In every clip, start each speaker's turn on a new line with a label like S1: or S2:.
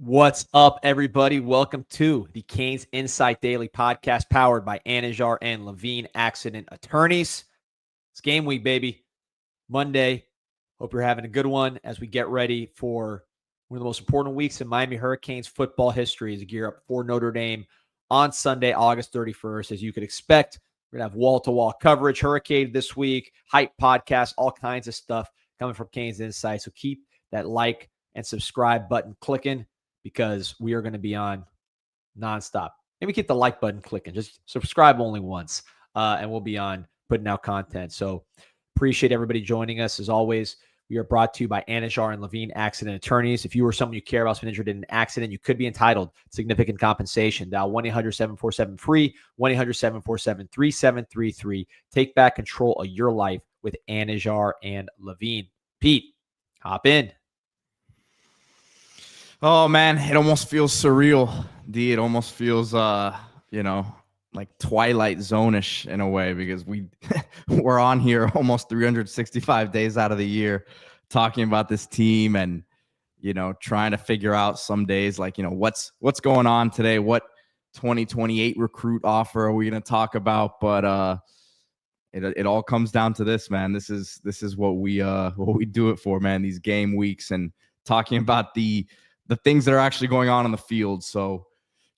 S1: What's up, everybody? Welcome to the CanesInSight Daily Podcast powered by Andrade and Levine Accident Attorneys. It's game week, baby. Monday. Hope you're having a good one as we get ready for one of the most important weeks in Miami Hurricanes football history as we gear up for Notre Dame on Sunday, August 31st. As you could expect, we're going to have wall-to-wall coverage, Hurricane this week, hype podcast, all kinds of stuff coming from CanesInSight. So keep that like and subscribe button clicking, because we are going to be on nonstop. Maybe keep the like button clicking. Just subscribe only once, and we'll be on putting out content. So appreciate everybody joining us. As always, we are brought to you by Andrade and Levine Accident Attorneys. If you or someone you care about has been injured in an accident, you could be entitled to significant compensation. Dial 1-800-747-FREE, 1-800-747-3733. Take back control of your life with Andrade and Levine. Pete, hop in.
S2: Oh, man, it almost feels surreal, D. It almost feels, like Twilight Zone-ish in a way, because we're on here almost 365 days out of the year talking about this team and, trying to figure out some days, like, what's going on today? What 2028 recruit offer are we going to talk about? But it all comes down to this, man. This is what we do it for, man, these game weeks and talking about the things that are actually going on the field. So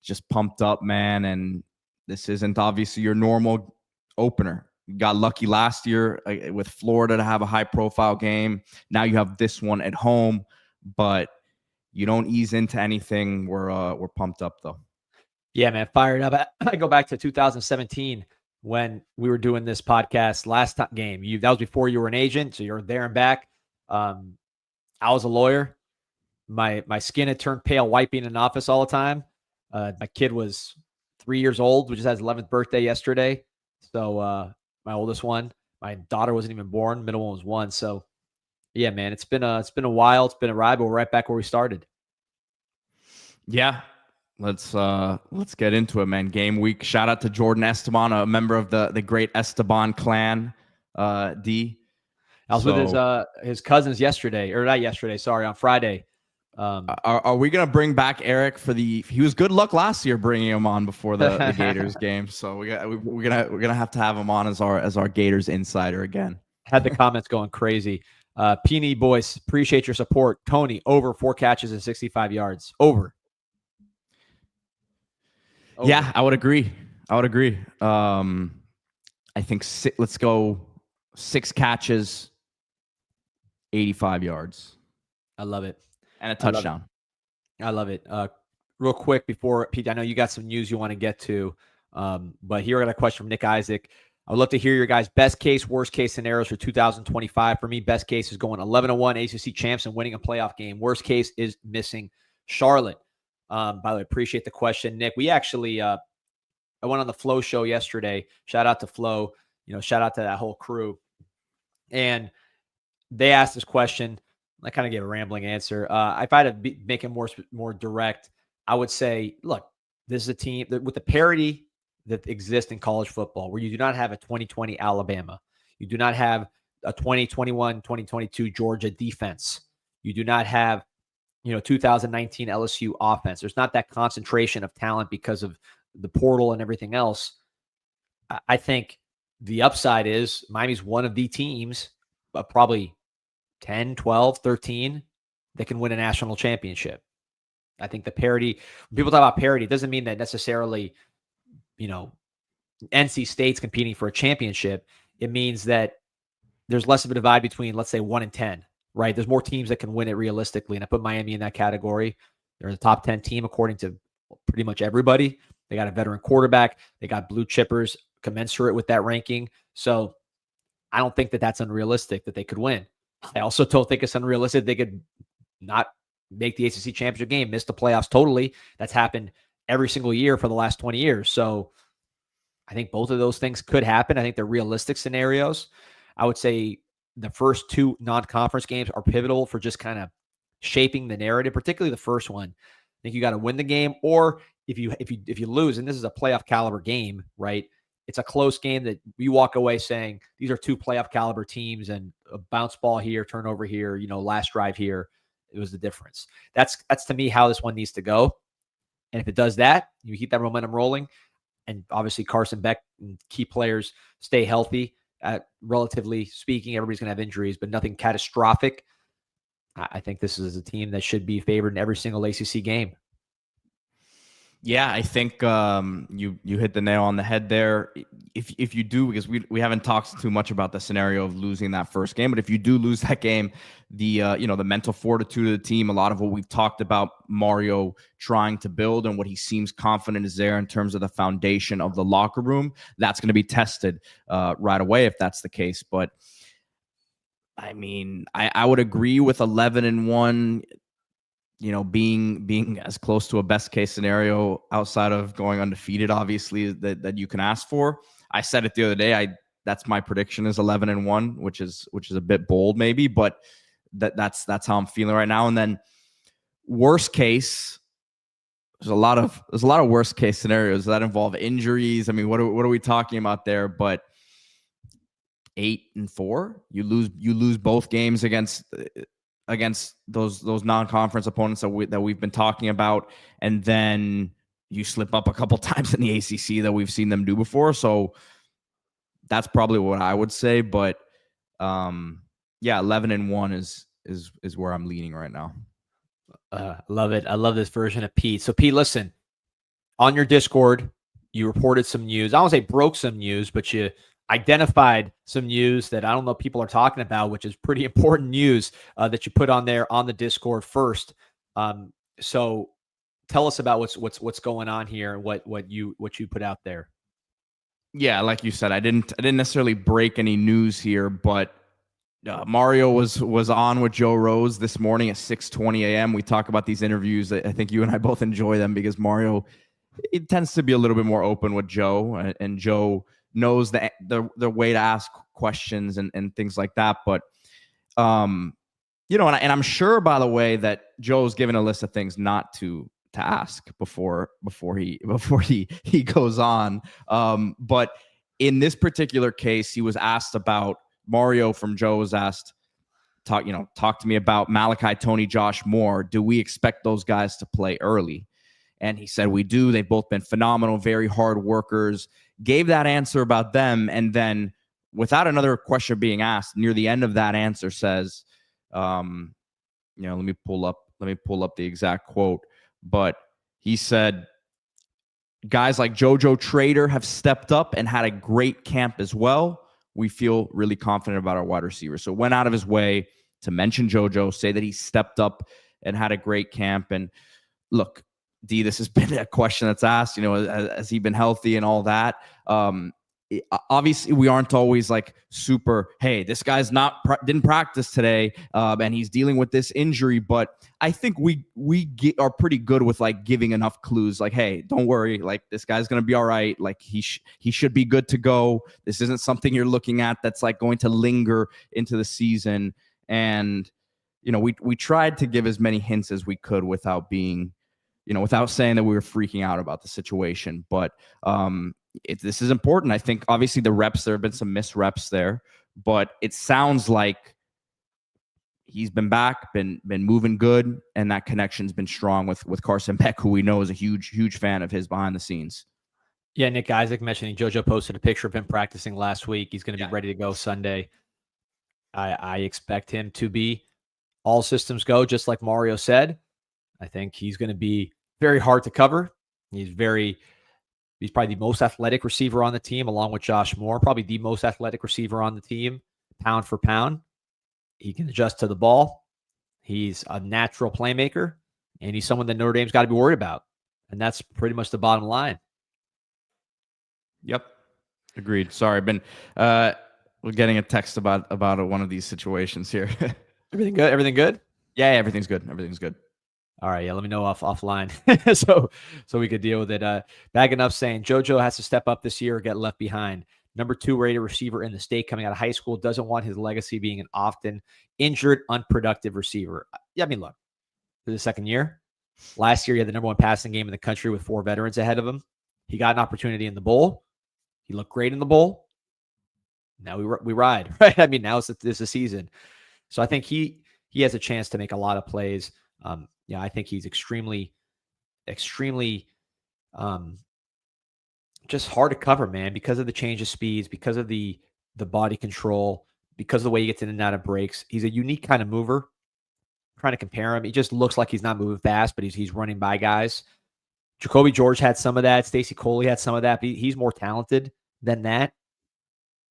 S2: just pumped up, man. And this isn't obviously your normal opener. You got lucky last year with Florida to have a high profile game. Now you have this one at home, but you don't ease into anything. We're pumped up though.
S1: Yeah, man, fired up. I go back to 2017 when we were doing this podcast last game. That was before you were an agent, so you're there and back. I was a lawyer. My skin had turned pale white being in office all the time. My kid was 3 years old, which is his 11th birthday yesterday. So my oldest one, my daughter wasn't even born. Middle one was 1. So yeah, man, it's been a while. It's been a ride, but we're right back where we started.
S2: Yeah, let's get into it, man. Game week. Shout out to Jordan Esteban, a member of the great Esteban clan. D.
S1: I was with his cousins yesterday, or not yesterday. Sorry, on Friday.
S2: Are we gonna bring back Eric for he was good luck last year bringing him on before the Gators game, so we're gonna have to have him on as our Gators insider again.
S1: Had the comments going crazy. Peony boys, appreciate your support. Tony, over 4 catches and 65 yards. Over.
S2: Yeah, I would agree. I think let's go 6 catches, 85 yards.
S1: I love it.
S2: And a touchdown.
S1: I love it. Real quick before, Pete, I know you got some news you want to get to, but here I got a question from Nick Isaac. I would love to hear your guys' best case, worst case scenarios for 2025. For me, best case is going 11-1 ACC champs and winning a playoff game. Worst case is missing Charlotte. By the way, appreciate the question, Nick. We actually, I went on the Flow show yesterday. Shout out to Flow. Shout out to that whole crew. And they asked this question. I kind of gave a rambling answer. If I had to make it more direct, I would say, look, this is a team that with the parity that exists in college football, where you do not have a 2020 Alabama, you do not have a 2021, 2022 Georgia defense, you do not have 2019 LSU offense. There's not that concentration of talent because of the portal and everything else. I think the upside is Miami's one of the teams, probably 10, 12, 13, that can win a national championship. I think the parity, when people talk about parity, it doesn't mean that necessarily, NC State's competing for a championship. It means that there's less of a divide between, let's say, 1 and 10, right? There's more teams that can win it realistically. And I put Miami in that category. They're the top 10 team, according to pretty much everybody. They got a veteran quarterback. They got blue chippers commensurate with that ranking. So I don't think that that's unrealistic that they could win. I also don't think it's unrealistic they could not make the ACC championship game, miss the playoffs totally. That's happened every single year for the last 20 years. So I think both of those things could happen. I think they're realistic scenarios. I would say the first 2 non-conference games are pivotal for just kind of shaping the narrative, particularly the first one. I think you got to win the game, or if you lose, and this is a playoff caliber game, right? It's a close game that you walk away saying these are 2 playoff caliber teams, and a bounce ball here, turnover here, last drive here. It was the difference. That's to me how this one needs to go. And if it does that, you keep that momentum rolling, and obviously Carson Beck and key players stay healthy. Relatively speaking, everybody's going to have injuries, but nothing catastrophic. I think this is a team that should be favored in every single ACC game.
S2: Yeah, I think you hit the nail on the head there. If you do, because we haven't talked too much about the scenario of losing that first game, but if you do lose that game, the the mental fortitude of the team, a lot of what we've talked about Mario trying to build and what he seems confident is there in terms of the foundation of the locker room, that's going to be tested right away if that's the case. But I mean, I would agree with 11-1. Being as close to a best case scenario outside of going undefeated, obviously, that you can ask for. I said it the other day. That's my prediction is 11-1, which is a bit bold maybe, but that's how I'm feeling right now. And then worst case, there's a lot of worst case scenarios that involve injuries. I mean, what are we talking about there? But 8-4, you lose both games against those non-conference opponents that we've been talking about, and then you slip up a couple times in the ACC that we've seen them do before. So that's probably what I would say. But 11-1 is where I'm leaning right now.
S1: Love it. I love this version of Pete. So Pete, listen, on your Discord, you reported some news. I don't say broke some news, but you identified some news that I don't know people are talking about, which is pretty important news that you put on there on the Discord first. So tell us about what's going on here and what you put out there.
S2: Yeah, like you said, I didn't necessarily break any news here, but Mario was on with Joe Rose this morning at 6:20 a.m. We talk about these interviews. I think you and I both enjoy them because Mario, it tends to be a little bit more open with Joe, and Joe knows the way to ask questions and things like that. But and I'm sure, by the way, that Joe's given a list of things not to ask before he goes on. But in this particular case, he was asked about Mario from Joe was asked, talk to me about Malachi, Tony, Josh Moore. Do we expect those guys to play early? And he said, we do. They've both been phenomenal, very hard workers. Gave that answer about them. And then without another question being asked, near the end of that answer says, let me pull up the exact quote. But he said, guys like JoJo Trader have stepped up and had a great camp as well. We feel really confident about our wide receivers. So went out of his way to mention JoJo, say that he stepped up and had a great camp. And look, D, this has been a question that's asked, has he been healthy and all that? Obviously, we aren't always like super, hey, this guy's didn't practice today and he's dealing with this injury. But I think we are pretty good with like giving enough clues like, hey, don't worry, like this guy's going to be all right. Like he should be good to go. This isn't something you're looking at that's like going to linger into the season. And, we tried to give as many hints as we could without being, without saying that we were freaking out about the situation. But this is important. I think obviously there have been some missed reps there, but it sounds like he's been back, been moving good, and that connection's been strong with Carson Beck, who we know is a huge fan of his behind the scenes.
S1: Yeah, Nick Isaac mentioning JoJo posted a picture of him practicing last week. He's going to be ready to go Sunday. I expect him to be all systems go, just like Mario said. I think he's going to be very hard to cover. He's probably the most athletic receiver on the team, along with Josh Moore, probably the most athletic receiver on the team, pound for pound. He can adjust to the ball. He's a natural playmaker, and he's someone that Notre Dame's got to be worried about. And that's pretty much the bottom line.
S2: Yep. Agreed. Sorry, we're getting a text about one of these situations here.
S1: Everything good? Everything good?
S2: Yeah, everything's good. Everything's good.
S1: All right, yeah, let me know offline so we could deal with it. Bagging up saying JoJo has to step up this year or get left behind. Number 2 rated receiver in the state coming out of high school, doesn't want his legacy being an often injured, unproductive receiver. Yeah, I mean, look, for the second year, last year he had the number 1 passing game in the country with 4 veterans ahead of him. He got an opportunity in the bowl. He looked great in the bowl. Now we ride, right? I mean, now it's the season. So I think he he has a chance to make a lot of plays. I think he's extremely, extremely just hard to cover, man, because of the change of speeds, because of the body control, because of the way he gets in and out of breaks. He's a unique kind of mover. Trying to compare him, he just looks like he's not moving fast, but he's running by guys. Jacoby George had some of that. Stacey Coley had some of that. But he's more talented than that.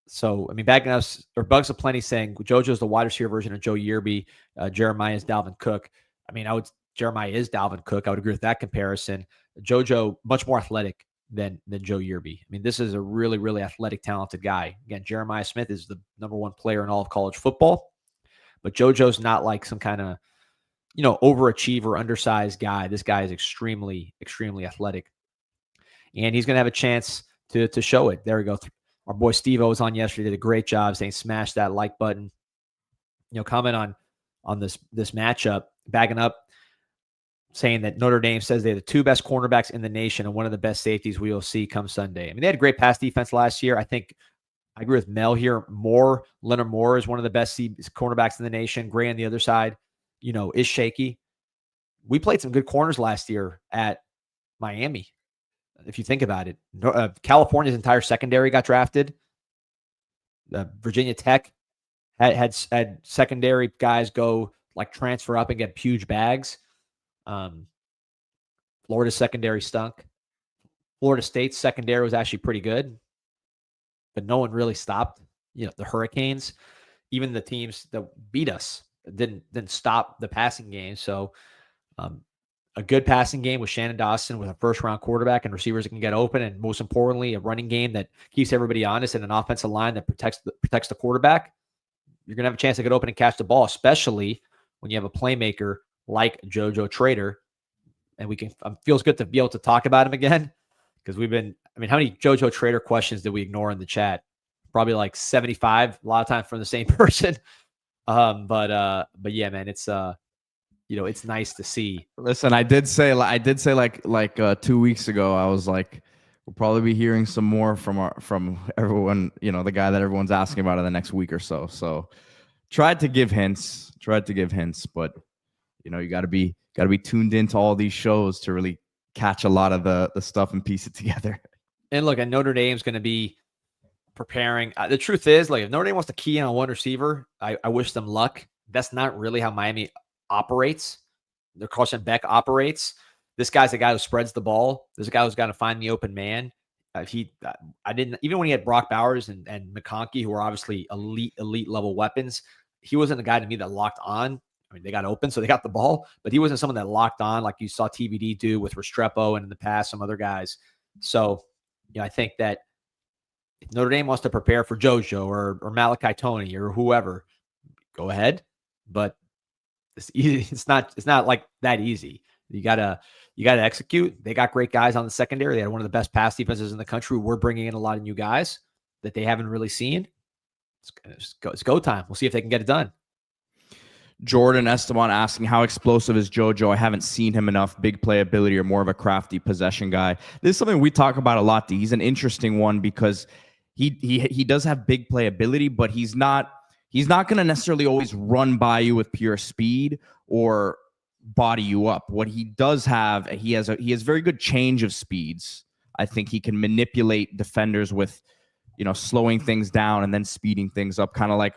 S1: So, I mean, backing us, or Bugs of Plenty saying JoJo's the wide receiver version of Joe Yearby. Jeremiah is Dalvin Cook. I mean, Jeremiah is Dalvin Cook. I would agree with that comparison. JoJo, much more athletic than Joe Yearby. I mean, this is a really, really athletic, talented guy. Again, Jeremiah Smith is the #1 player in all of college football. But JoJo's not like some kind of, overachiever, undersized guy. This guy is extremely, extremely athletic. And he's going to have a chance to show it. There we go. Our boy Steve-O was on yesterday, did a great job saying smash that like button. Comment on this matchup, backing up, saying that Notre Dame says they have the 2 best cornerbacks in the nation and one of the best safeties we will see come Sunday. I mean, they had a great pass defense last year. I think I agree with Mel here. Leonard Moore is one of the best cornerbacks in the nation. Gray on the other side, is shaky. We played some good corners last year at Miami. If you think about it, California's entire secondary got drafted. Virginia Tech had secondary guys go transfer up and get huge bags. Florida's secondary stunk. Florida State's secondary was actually pretty good, but no one really stopped. The Hurricanes, even the teams that beat us didn't stop the passing game. So, a good passing game with Shannon Dawson with a first-round quarterback and receivers that can get open, and most importantly, a running game that keeps everybody honest and an offensive line that protects the quarterback. You're going to have a chance to get open and catch the ball, especially when you have a playmaker like JoJo Trader. And feels good to be able to talk about him again because how many JoJo Trader questions did we ignore in the chat? Probably like 75, a lot of times from the same person. But yeah, man, it's it's nice to see.
S2: Listen, I did say like 2 weeks ago, I was like, we'll probably be hearing some more from everyone, the guy that everyone's asking about in the next week or so. So tried to give hints, but you got to be tuned into all these shows to really catch a lot of the stuff and piece it together.
S1: And look, and Notre Dame's going to be preparing. The truth is, if Notre Dame wants to key in on one receiver, I wish them luck. That's not really how Miami operates. Their Carson Beck operates. This guy's a guy who spreads the ball. This is a guy who's got to find the open man. Even when he had Brock Bowers and McConkey, who are obviously elite level weapons, he wasn't the guy to me that locked on. I mean, they got open, so they got the ball, but he wasn't someone that locked on like you saw TBD do with Restrepo and in the past some other guys. So, I think that if Notre Dame wants to prepare for JoJo or Malachi Tony or whoever, go ahead. But it's not like that easy. You gotta execute. They got great guys on the secondary. They had one of the best pass defenses in the country. We're bringing in a lot of new guys that they haven't really seen. It's go time. We'll see if they can get it done.
S2: Jordan Esteban asking, how explosive is JoJo? I haven't seen him enough. Big playability or more of a crafty possession guy? This is something we talk about a lot. He's an interesting one because he does have big playability, but he's not going to necessarily always run by you with pure speed or body you up. What he does have, he has very good change of speeds. I think he can manipulate defenders with, slowing things down and then speeding things up, kind of like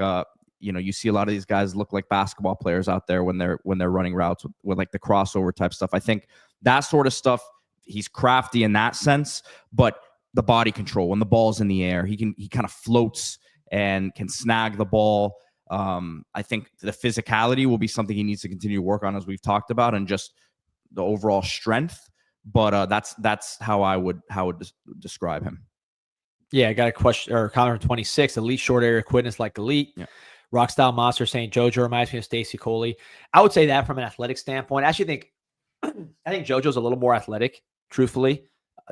S2: you see a lot of these guys look like basketball players out there when they're running routes with like the crossover type stuff. I think that sort of stuff, he's crafty in that sense, but the body control, when the ball's in the air, he kind of floats and can snag the ball. I think the physicality will be something he needs to continue to work on, as we've talked about, and just the overall strength. But that's how I would describe him.
S1: Yeah, I got a question or comment from 26. Elite short area quickness like elite. Yeah. Rockstyle Monster saying JoJo reminds me of Stacey Coley. I would say that from an athletic standpoint. I actually think JoJo's a little more athletic, truthfully,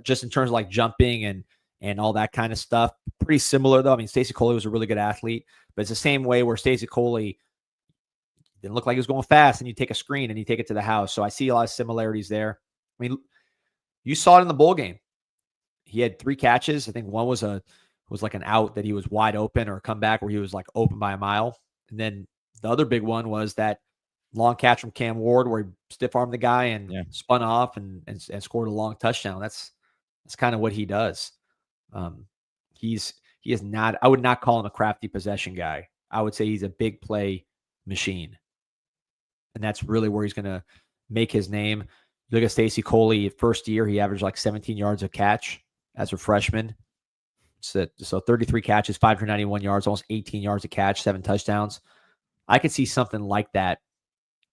S1: just in terms of like jumping and all that kind of stuff. Pretty similar though. I mean, Stacey Coley was a really good athlete, but it's the same way where Stacey Coley didn't look like he was going fast, and you take a screen and you take it to the house. So I see a lot of similarities there. I mean, you saw it in the bowl game. He had 3 catches. I think one was like an out that he was wide open, or a comeback where he was like open by a mile. And then the other big one was that long catch from Cam Ward where he stiff armed the guy and spun off and scored a long touchdown. That's kind of what he does. He is not, I would not call him a crafty possession guy. I would say he's a big play machine. And that's really where he's going to make his name. Look at Stacy Coley. First year, he averaged like 17 yards a catch as a freshman. So 33 catches, 591 yards, almost 18 yards a catch, 7 touchdowns. I could see something like that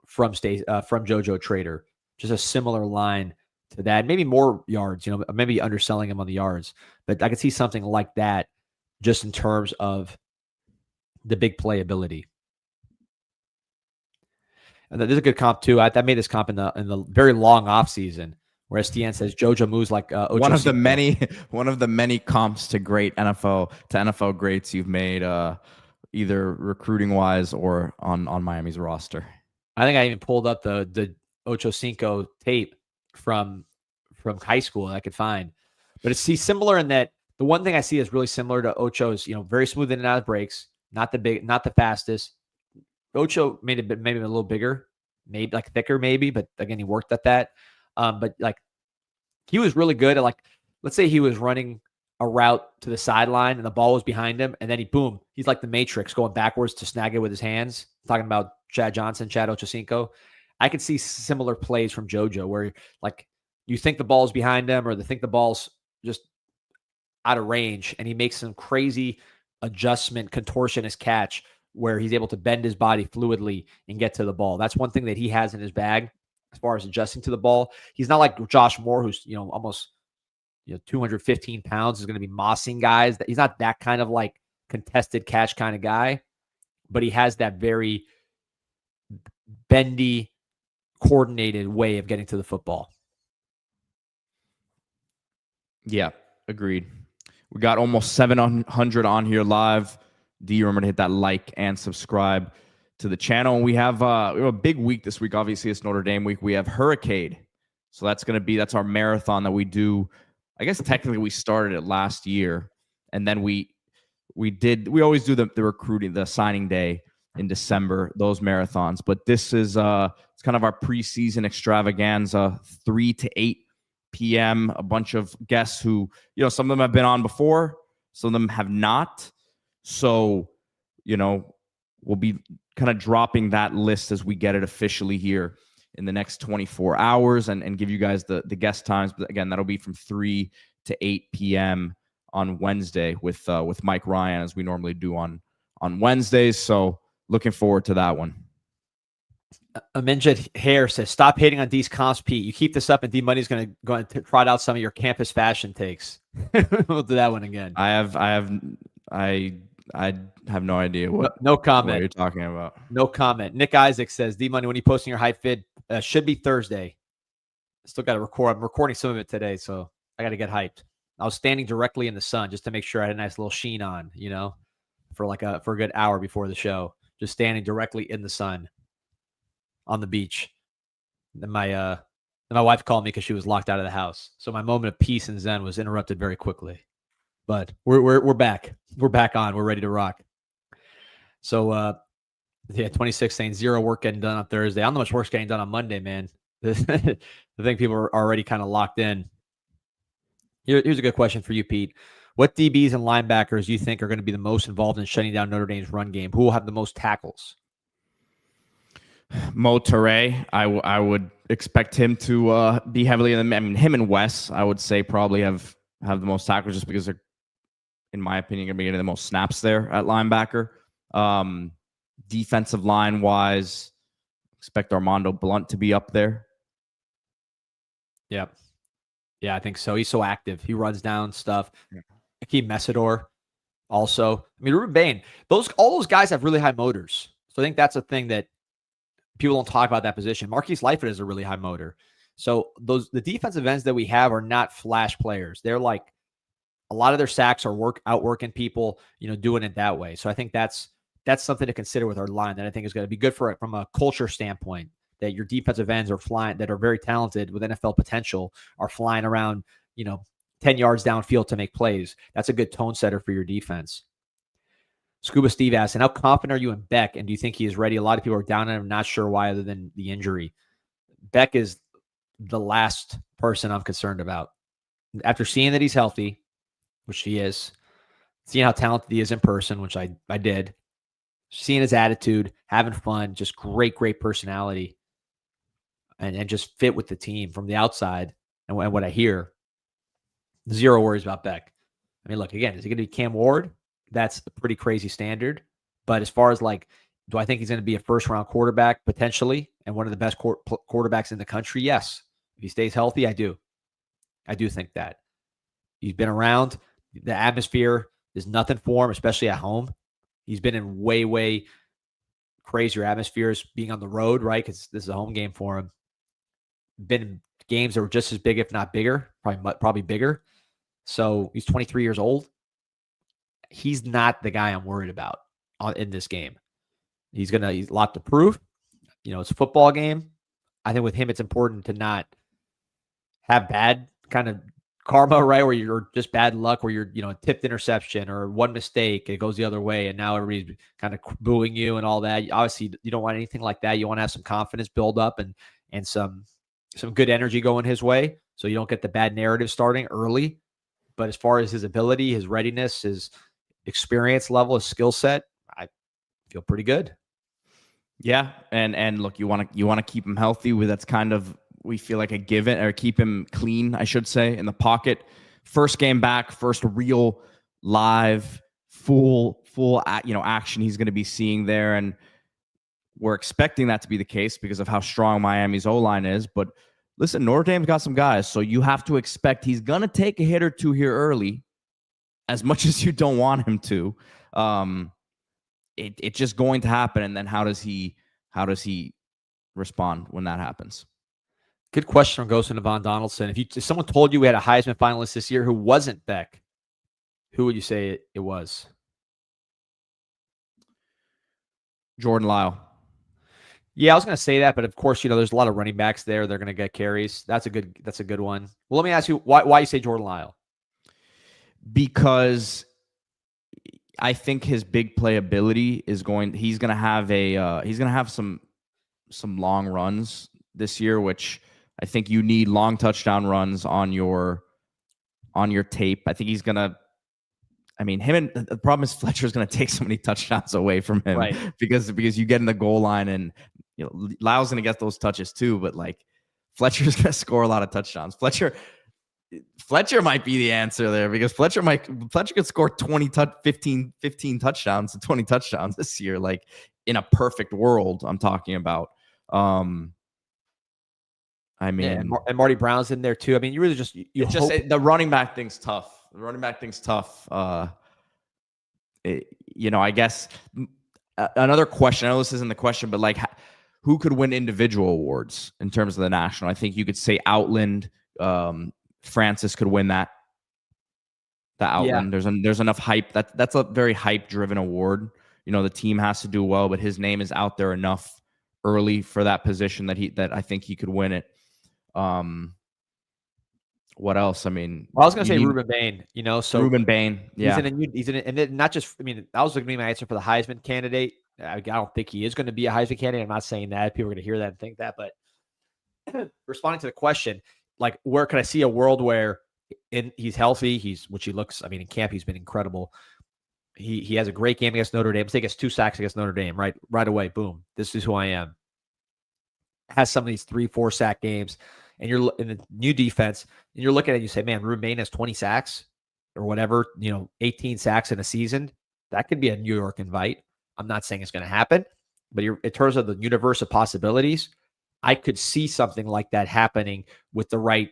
S1: from JoJo Trader. Just a similar line to that. Maybe more yards, maybe underselling him on the yards. But I could see something like that just in terms of the big playability. And this is a good comp too. I made this comp in the very long off season where STN says JoJo moves like
S2: one of the many comps to great NFL greats you've made, either recruiting wise or on Miami's roster.
S1: I think I even pulled up the Ocho Cinco tape from high school that I could find, but it's similar in that the one thing I see is really similar to Ocho is very smooth in and out of breaks, not the fastest. Ocho maybe a little bigger, maybe like thicker, maybe, but again, he worked at that. But like he was really good at let's say he was running a route to the sideline and the ball was behind him, and then he's like the Matrix going backwards to snag it with his hands. Talking about Chad Ochocinco. I could see similar plays from JoJo where like you think the ball's behind him or they think the ball's just out of range, and he makes some crazy adjustment, contortionist catch where he's able to bend his body fluidly and get to the ball. That's one thing that he has in his bag as far as adjusting to the ball. He's not like Josh Moore, who's, almost 215 pounds, is going to be mossing guys. He's not that kind of like contested catch kind of guy, but he has that very bendy, coordinated way of getting to the football.
S2: Yeah, agreed. We got almost 700 on here live. D, remember to hit that like and subscribe to the channel. We have a big week this week. Obviously, it's Notre Dame week. We have Hurricane. So that's our marathon that we do. I guess technically we started it last year. And then we always do the recruiting, the signing day in December, those marathons. But this is it's kind of our preseason extravaganza, 3 to 8 p.m. A bunch of guests who, some of them have been on before, some of them have not. So, we'll be kind of dropping that list as we get it officially here in the next 24 hours and give you guys the guest times. But again, that'll be from 3 to 8 p.m. on Wednesday with Mike Ryan, as we normally do on Wednesdays. So looking forward to that one.
S1: Aminjad Hare says, stop hating on D's comps, Pete. You keep this up and D Money's going to trot out some of your campus fashion takes. We'll do that one again.
S2: I have no idea
S1: no comment.
S2: What you're talking about.
S1: No comment. Nick Isaac says, D Money, when you posting your hype vid, should be Thursday. Still got to record. I'm recording some of it today, so I got to get hyped. I was standing directly in the sun just to make sure I had a nice little sheen on, for a good hour before the show. Just standing directly in the sun on the beach. Then my wife called me because she was locked out of the house. So my moment of peace and zen was interrupted very quickly. But we're back. We're back on. We're ready to rock. So 26 saying 0 work getting done on Thursday. I don't know much work's getting done on Monday, man. I think people are already kind of locked in. Here's a good question for you, Pete. What DBs and linebackers do you think are going to be the most involved in shutting down Notre Dame's run game? Who will have the most tackles?
S2: Mo Toure. I would expect him to be heavily in the. I mean, him and Wes, I would say, probably have the most tackles just because they're, in my opinion, going to be getting the most snaps there at linebacker. Defensive line wise, expect Armando Blunt to be up there.
S1: Yep. Yeah, I think so. He's so active. He runs down stuff. Yeah. Akeem Messidor also. I mean, Ruben Bain. All those guys have really high motors. So I think that's a thing that people don't talk about that position. Marquise Lightfoot is a really high motor. So the defensive ends that we have are not flash players. They're like, a lot of their sacks are outworking people, doing it that way. So I think that's something to consider with our line that I think is going to be good from a culture standpoint, that your defensive ends are flying, that are very talented with NFL potential, are flying around, 10 yards downfield to make plays. That's a good tone setter for your defense. Scuba Steve asks, and how confident are you in Beck? And do you think he is ready? A lot of people are down on him, not sure why other than the injury. Beck is the last person I'm concerned about. After seeing that he's healthy, which he is, seeing how talented he is in person, which I did, seeing his attitude, having fun, just great personality, and just fit with the team from the outside and what I hear, zero worries about Beck. I mean, look, again, is he going to be Cam Ward? That's a pretty crazy standard. But as far as like, do I think he's going to be a first-round quarterback potentially and one of the best quarterbacks in the country? Yes. If he stays healthy, I do. I do think that. He's been around. The atmosphere is nothing for him, especially at home. He's been in way crazier atmospheres being on the road, right? Because this is a home game for him. Been in games that were just as big, if not bigger, probably bigger. So he's 23 years old. He's not the guy I'm worried about in this game. He's a lot to prove. It's a football game. I think with him, it's important to not have bad kind of karma, right? Where you're just bad luck, where you're, tipped interception or one mistake, it goes the other way. And now everybody's kind of booing you and all that. Obviously, you don't want anything like that. You want to have some confidence build up and some good energy going his way, so you don't get the bad narrative starting early. But as far as his ability, his readiness, his experience level, his skill set, I feel pretty good.
S2: Yeah, and look, you want to keep him healthy. That's kind of, we feel like a given, or keep him clean, I should say, in the pocket. First game back, first real live full action he's going to be seeing there, and we're expecting that to be the case because of how strong Miami's O-line is. But listen, Notre Dame's got some guys, so you have to expect he's going to take a hit or two here early, as much as you don't want him to. It's just going to happen. And then how does he respond when that happens?
S1: Good question from Ghost and Von Donaldson. If someone told you we had a Heisman finalist this year who wasn't Beck, who would you say it was?
S2: Jordan Lyle.
S1: Yeah, I was going to say that, but of course, there's a lot of running backs there. They're going to get carries. That's a good one. Well, let me ask you why you say Jordan Lyle.
S2: Because I think his big playability he's going to have some long runs this year, which I think you need long touchdown runs on your tape. I think he's going to, the problem is Fletcher's going to take so many touchdowns away from him,
S1: right?
S2: because you get in the goal line and Lyle's going to get those touches too, but like Fletcher's going to score a lot of touchdowns. Fletcher might be the answer there, because Fletcher could score 15 touchdowns and 20 touchdowns this year, like in a perfect world I'm talking about.
S1: And Marty Brown's in there too. I mean, you really
S2: the running back thing's tough. I guess another question, I know this isn't the question, but like, who could win individual awards in terms of the national? I think you could say Outland. Francis could win that. The Outland. Yeah. There's enough hype. That's a very hype-driven award. The team has to do well, but his name is out there enough early for that position that I think he could win it. What else? I
S1: was going to say Ruben Bain. So
S2: Ruben Bain. Yeah,
S1: he's in it, and then not just. That was going to be my answer for the Heisman candidate. I don't think he is going to be a Heisman candidate. I'm not saying that. People are going to hear that and think that, but responding to the question, like, where could I see a world where he's healthy? Which he looks. In camp he's been incredible. He has a great game against Notre Dame. Let's say he gets 2 sacks against Notre Dame. Right away. Boom. This is who I am. Has some of these 3-4 sack games, and you're in the new defense, and you're looking at it, you say, man, Ruben Bain has 20 sacks or whatever, 18 sacks in a season. That could be a New York invite. I'm not saying it's going to happen, but in terms of the universe of possibilities, I could see something like that happening with the right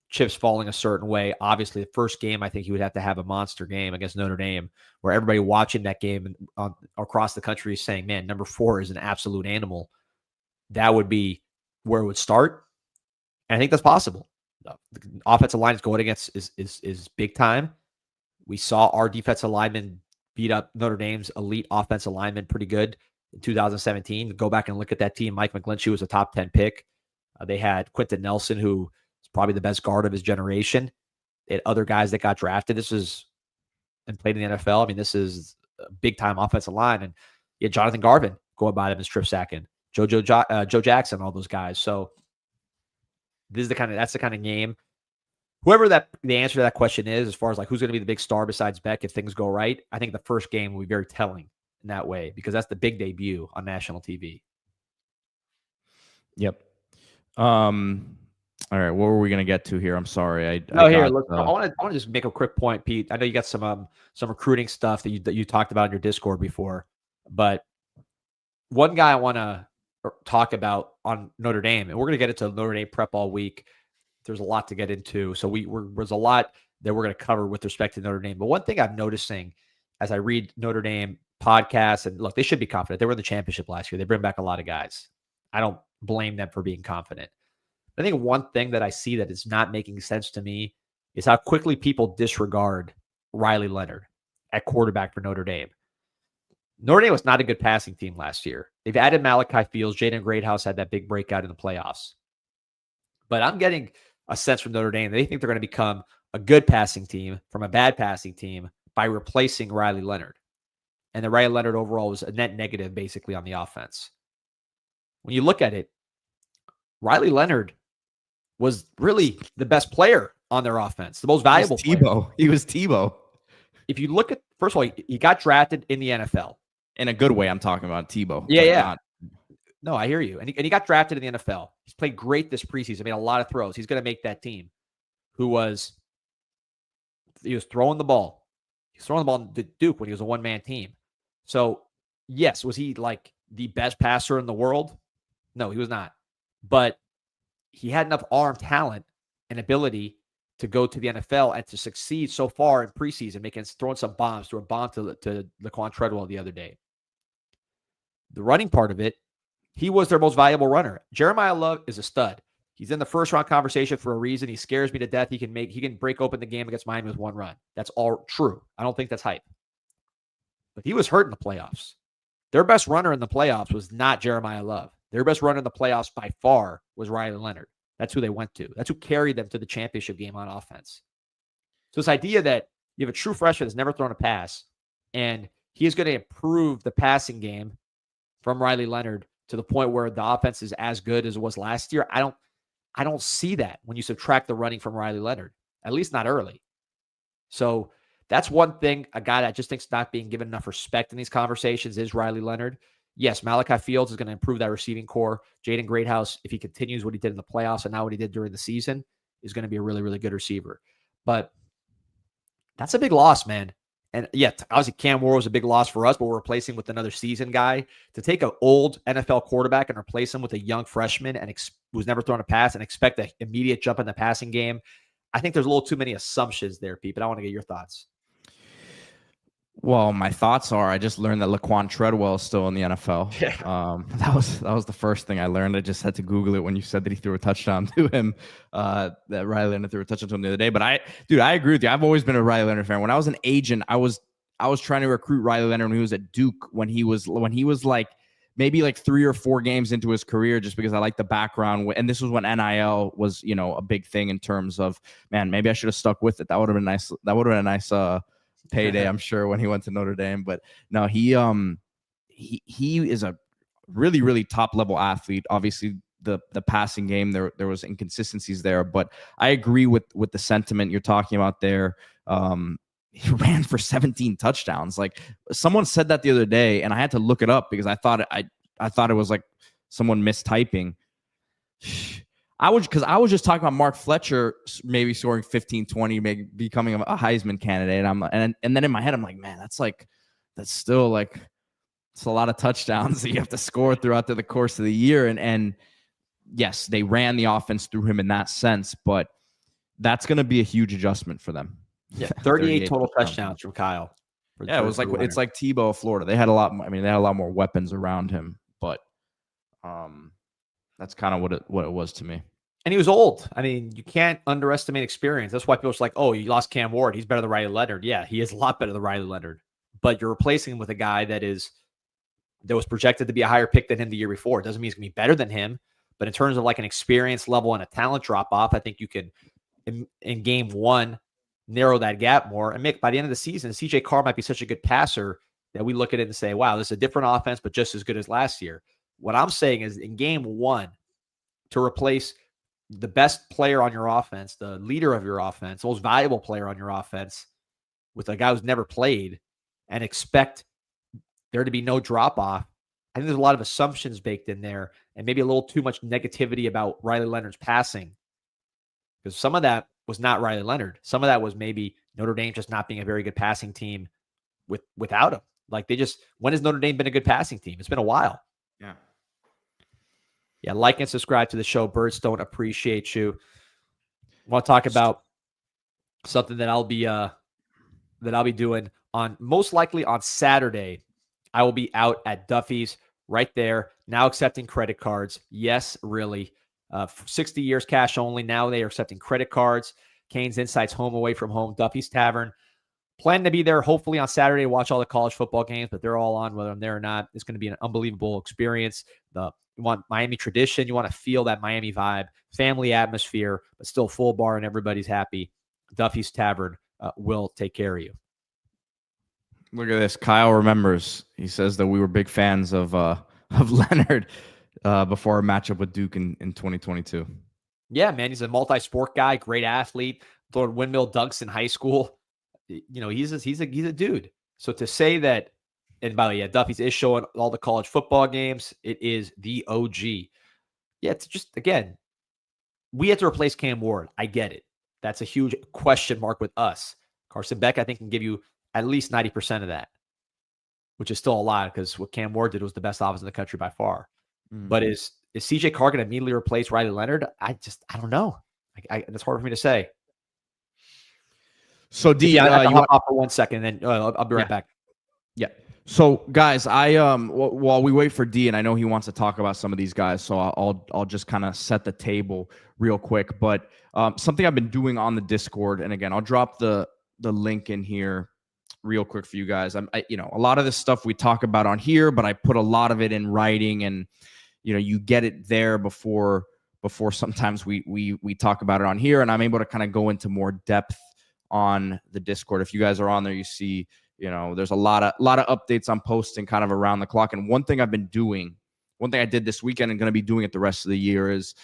S1: chips falling a certain way. Obviously, the first game, I think he would have to have a monster game against Notre Dame, where everybody watching that game across the country is saying, man, number 4 is an absolute animal. That would be where it would start. And I think that's possible. The offensive line is going against is big time. We saw our defensive linemen beat up Notre Dame's elite offensive linemen pretty good in 2017. Go back and look at that team. Mike McGlinchey was a top 10 pick. They had Quentin Nelson, who is probably the best guard of his generation. They had other guys that got drafted. And played in the NFL. This is a big-time offensive line. And you had Jonathan Garvin going by them as strip sacking, Joe Jackson, all those guys. So that's the kind of game. Whoever the answer to that question is, as far as like who's going to be the big star besides Beck if things go right, I think the first game will be very telling in that way because that's the big debut on national TV.
S2: Yep. All right, what were we going to get to here? I'm sorry. I
S1: want to just make a quick point, Pete. I know you got some recruiting stuff that you talked about in your Discord before, but one guy I want to talk about on Notre Dame, and we're going to get into Notre Dame prep all week. There's a lot to get into. So there's a lot that we're going to cover with respect to Notre Dame. But one thing I'm noticing as I read Notre Dame podcasts, and look, they should be confident. They were in the championship last year. They bring back a lot of guys. I don't blame them for being confident. I think one thing that I see that is not making sense to me is how quickly people disregard Riley Leonard at quarterback for Notre Dame. Notre Dame was not a good passing team last year. They've added Malachi Fields. Jaden Greathouse had that big breakout in the playoffs. But I'm getting a sense from Notre Dame. They think they're going to become a good passing team from a bad passing team by replacing Riley Leonard. And the Riley Leonard overall was a net negative basically on the offense. When you look at it, Riley Leonard was really the best player on their offense, the most valuable player.
S2: He was Tebow.
S1: If you look at, first of all, he got drafted in the NFL.
S2: In a good way, I'm talking about Tebow.
S1: Yeah. No, I hear you. And he got drafted in the NFL. He's played great this preseason. Made a lot of throws. He's going to make that team. He was throwing the ball. He was throwing the ball to Duke when he was a one-man team. So, yes, was he like the best passer in the world? No, he was not. But he had enough arm talent and ability to go to the NFL and to succeed so far in preseason, throwing some bombs, threw a bomb to Laquan Treadwell the other day. The running part of it, he was their most valuable runner. Jeremiah Love is a stud. He's in the first round conversation for a reason. He scares me to death. He can break open the game against Miami with one run. That's all true. I don't think that's hype. But he was hurt in the playoffs. Their best runner in the playoffs was not Jeremiah Love. Their best runner in the playoffs by far was Riley Leonard. That's who they went to. That's who carried them to the championship game on offense. So this idea that you have a true freshman that's never thrown a pass, and he is going to improve the passing game from Riley Leonard to the point where the offense is as good as it was last year, I don't see that when you subtract the running from Riley Leonard, at least not early. So that's one thing, a guy that I just think's not being given enough respect in these conversations is Riley Leonard. Yes, Malachi Fields is going to improve that receiving core. Jaden Greathouse, if he continues what he did in the playoffs and now what he did during the season, is going to be a really, really good receiver. But that's a big loss, man. And yeah, obviously Cam Ward was a big loss for us, but we're replacing with another seasoned guy. To take an old NFL quarterback and replace him with a young freshman and who's never thrown a pass and expect an immediate jump in the passing game, I think there's a little too many assumptions there, Pete, but I want to get your thoughts.
S2: Well, my thoughts are I just learned that Laquan Treadwell is still in the NFL.
S1: Yeah.
S2: That was the first thing I learned. I just had to Google it when you said that he threw a touchdown to him, that Riley Leonard threw a touchdown to him the other day. But I agree with you. I've always been a Riley Leonard fan. When I was an agent, I was trying to recruit Riley Leonard when he was at Duke, when he was like maybe like 3 or 4 games into his career, just because I like the background. And this was when NIL was, a big thing in terms of, man, maybe I should have stuck with it. That would have been nice. That would have been a nice payday, I'm sure, when he went to Notre Dame. But no, he is a really, really top level athlete. Obviously, the passing game, there was inconsistencies there, but I agree with the sentiment you're talking about there. He ran for 17 touchdowns. Like, someone said that the other day, and I had to look it up because I thought it was like someone mistyping. I was just talking about Mark Fletcher maybe scoring 15, 20, maybe becoming a Heisman candidate. And then in my head, I'm like, man, that's still like, it's a lot of touchdowns that you have to score throughout the course of the year. And yes, they ran the offense through him in that sense, but that's going to be a huge adjustment for them.
S1: Yeah, 38 total touchdowns from Kyle.
S2: Yeah, it's like Tebow of Florida. They had a lot. They had a lot more weapons around him, but that's kind of what it was to me.
S1: And he was old. I mean, you can't underestimate experience. That's why people are like, oh, you lost Cam Ward. He's better than Riley Leonard. Yeah, he is a lot better than Riley Leonard. But you're replacing him with a guy that was projected to be a higher pick than him the year before. It doesn't mean he's going to be better than him. But in terms of like an experience level and a talent drop-off, I think you can, in game one, narrow that gap more. And by the end of the season, CJ Carr might be such a good passer that we look at it and say, wow, this is a different offense, but just as good as last year. What I'm saying is in game one, to replace the best player on your offense, the leader of your offense, most valuable player on your offense with a guy who's never played and expect there to be no drop off. I think there's a lot of assumptions baked in there and maybe a little too much negativity about Riley Leonard's passing, because some of that was not Riley Leonard. Some of that was maybe Notre Dame just not being a very good passing team without him. Like when has Notre Dame been a good passing team? It's been a while.
S2: Yeah.
S1: Yeah. Like and subscribe to the show. Birdstone, appreciate you. I want to talk about something that I'll be doing on most likely on Saturday. I will be out at Duffy's right there, now accepting credit cards. Yes, really. 60 years cash only. Now they are accepting credit cards. CanesInsight's home away from home, Duffy's Tavern. Plan to be there hopefully on Saturday to watch all the college football games, but they're all on whether I'm there or not. It's going to be an unbelievable experience. You want Miami tradition. You want to feel that Miami vibe, family atmosphere, but still full bar and everybody's happy. Duffy's Tavern will take care of you.
S2: Look at this. Kyle remembers. He says that we were big fans of Leonard before our matchup with Duke in 2022.
S1: Yeah, man. He's a multi-sport guy, great athlete, throwing windmill dunks in high school. You know, he's a dude. So to say that, and by the way, yeah, Duffy's is showing all the college football games. It is the OG. Yeah, it's just, again, we have to replace Cam Ward. I get it. That's a huge question mark with us. Carson Beck, I think, can give you at least 90% of that, which is still a lot because what Cam Ward did was the best offense in the country by far. But is CJ Carr going to immediately replace Riley Leonard? I don't know. It's hard for me to say.
S2: So D,
S1: I have to hop off for 1 second, and then I'll be right back.
S2: Yeah. So guys, while we wait for D, and I know he wants to talk about some of these guys, so I'll just kind of set the table real quick. But something I've been doing on the Discord, and again, I'll drop the link in here real quick for you guys. A lot of this stuff we talk about on here, but I put a lot of it in writing, and you get it there before sometimes we talk about it on here, and I'm able to kind of go into more depth on the Discord. If you guys are on there, you see, there's a lot of updates I'm posting kind of around the clock. And one thing I did this weekend and going to be doing it the rest of the year is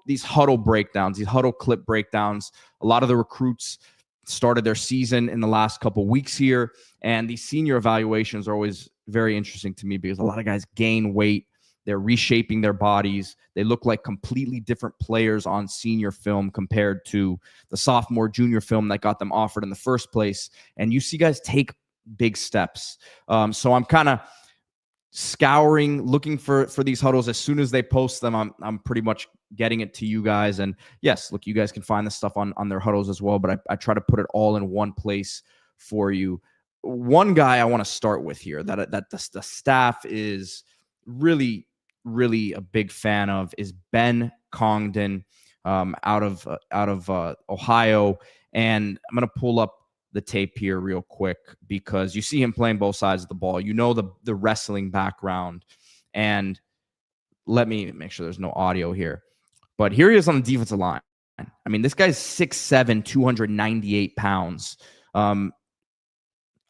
S2: these huddle breakdowns, these huddle clip breakdowns. A lot of the recruits started their season in the last couple weeks here, and these senior evaluations are always very interesting to me because a lot of guys gain weight. They're reshaping their bodies. They look like completely different players on senior film compared to the sophomore, junior film that got them offered in the first place. And you see guys take big steps. So I'm kind of scouring, looking for these huddles. As soon as they post them, I'm pretty much getting it to you guys. And yes, look, you guys can find this stuff on their huddles as well, but I try to put it all in one place for you. One guy I want to start with here that the staff is really a big fan of is Ben Congdon out of Ohio. And I'm going to pull up the tape here real quick because you see him playing both sides of the ball. The wrestling background. And let me make sure there's no audio here. But here he is on the defensive line. I mean, this guy's 6'7", 298 pounds.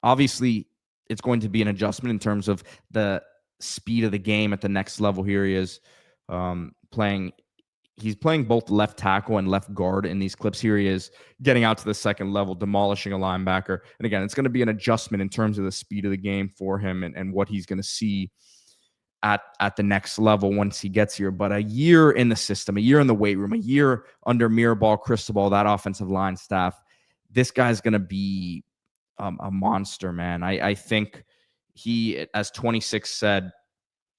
S2: Obviously, it's going to be an adjustment in terms of the speed of the game at the next level. Here he is playing. He's playing both left tackle and left guard in these clips. Here he is getting out to the second level, demolishing a linebacker. And again, it's going to be an adjustment in terms of the speed of the game for him and what he's going to see at the next level once he gets here. But a year in the system, a year in the weight room, a year under Mirabal, Cristobal, that offensive line staff, this guy's going to be a monster, man. I think he, as 26 said,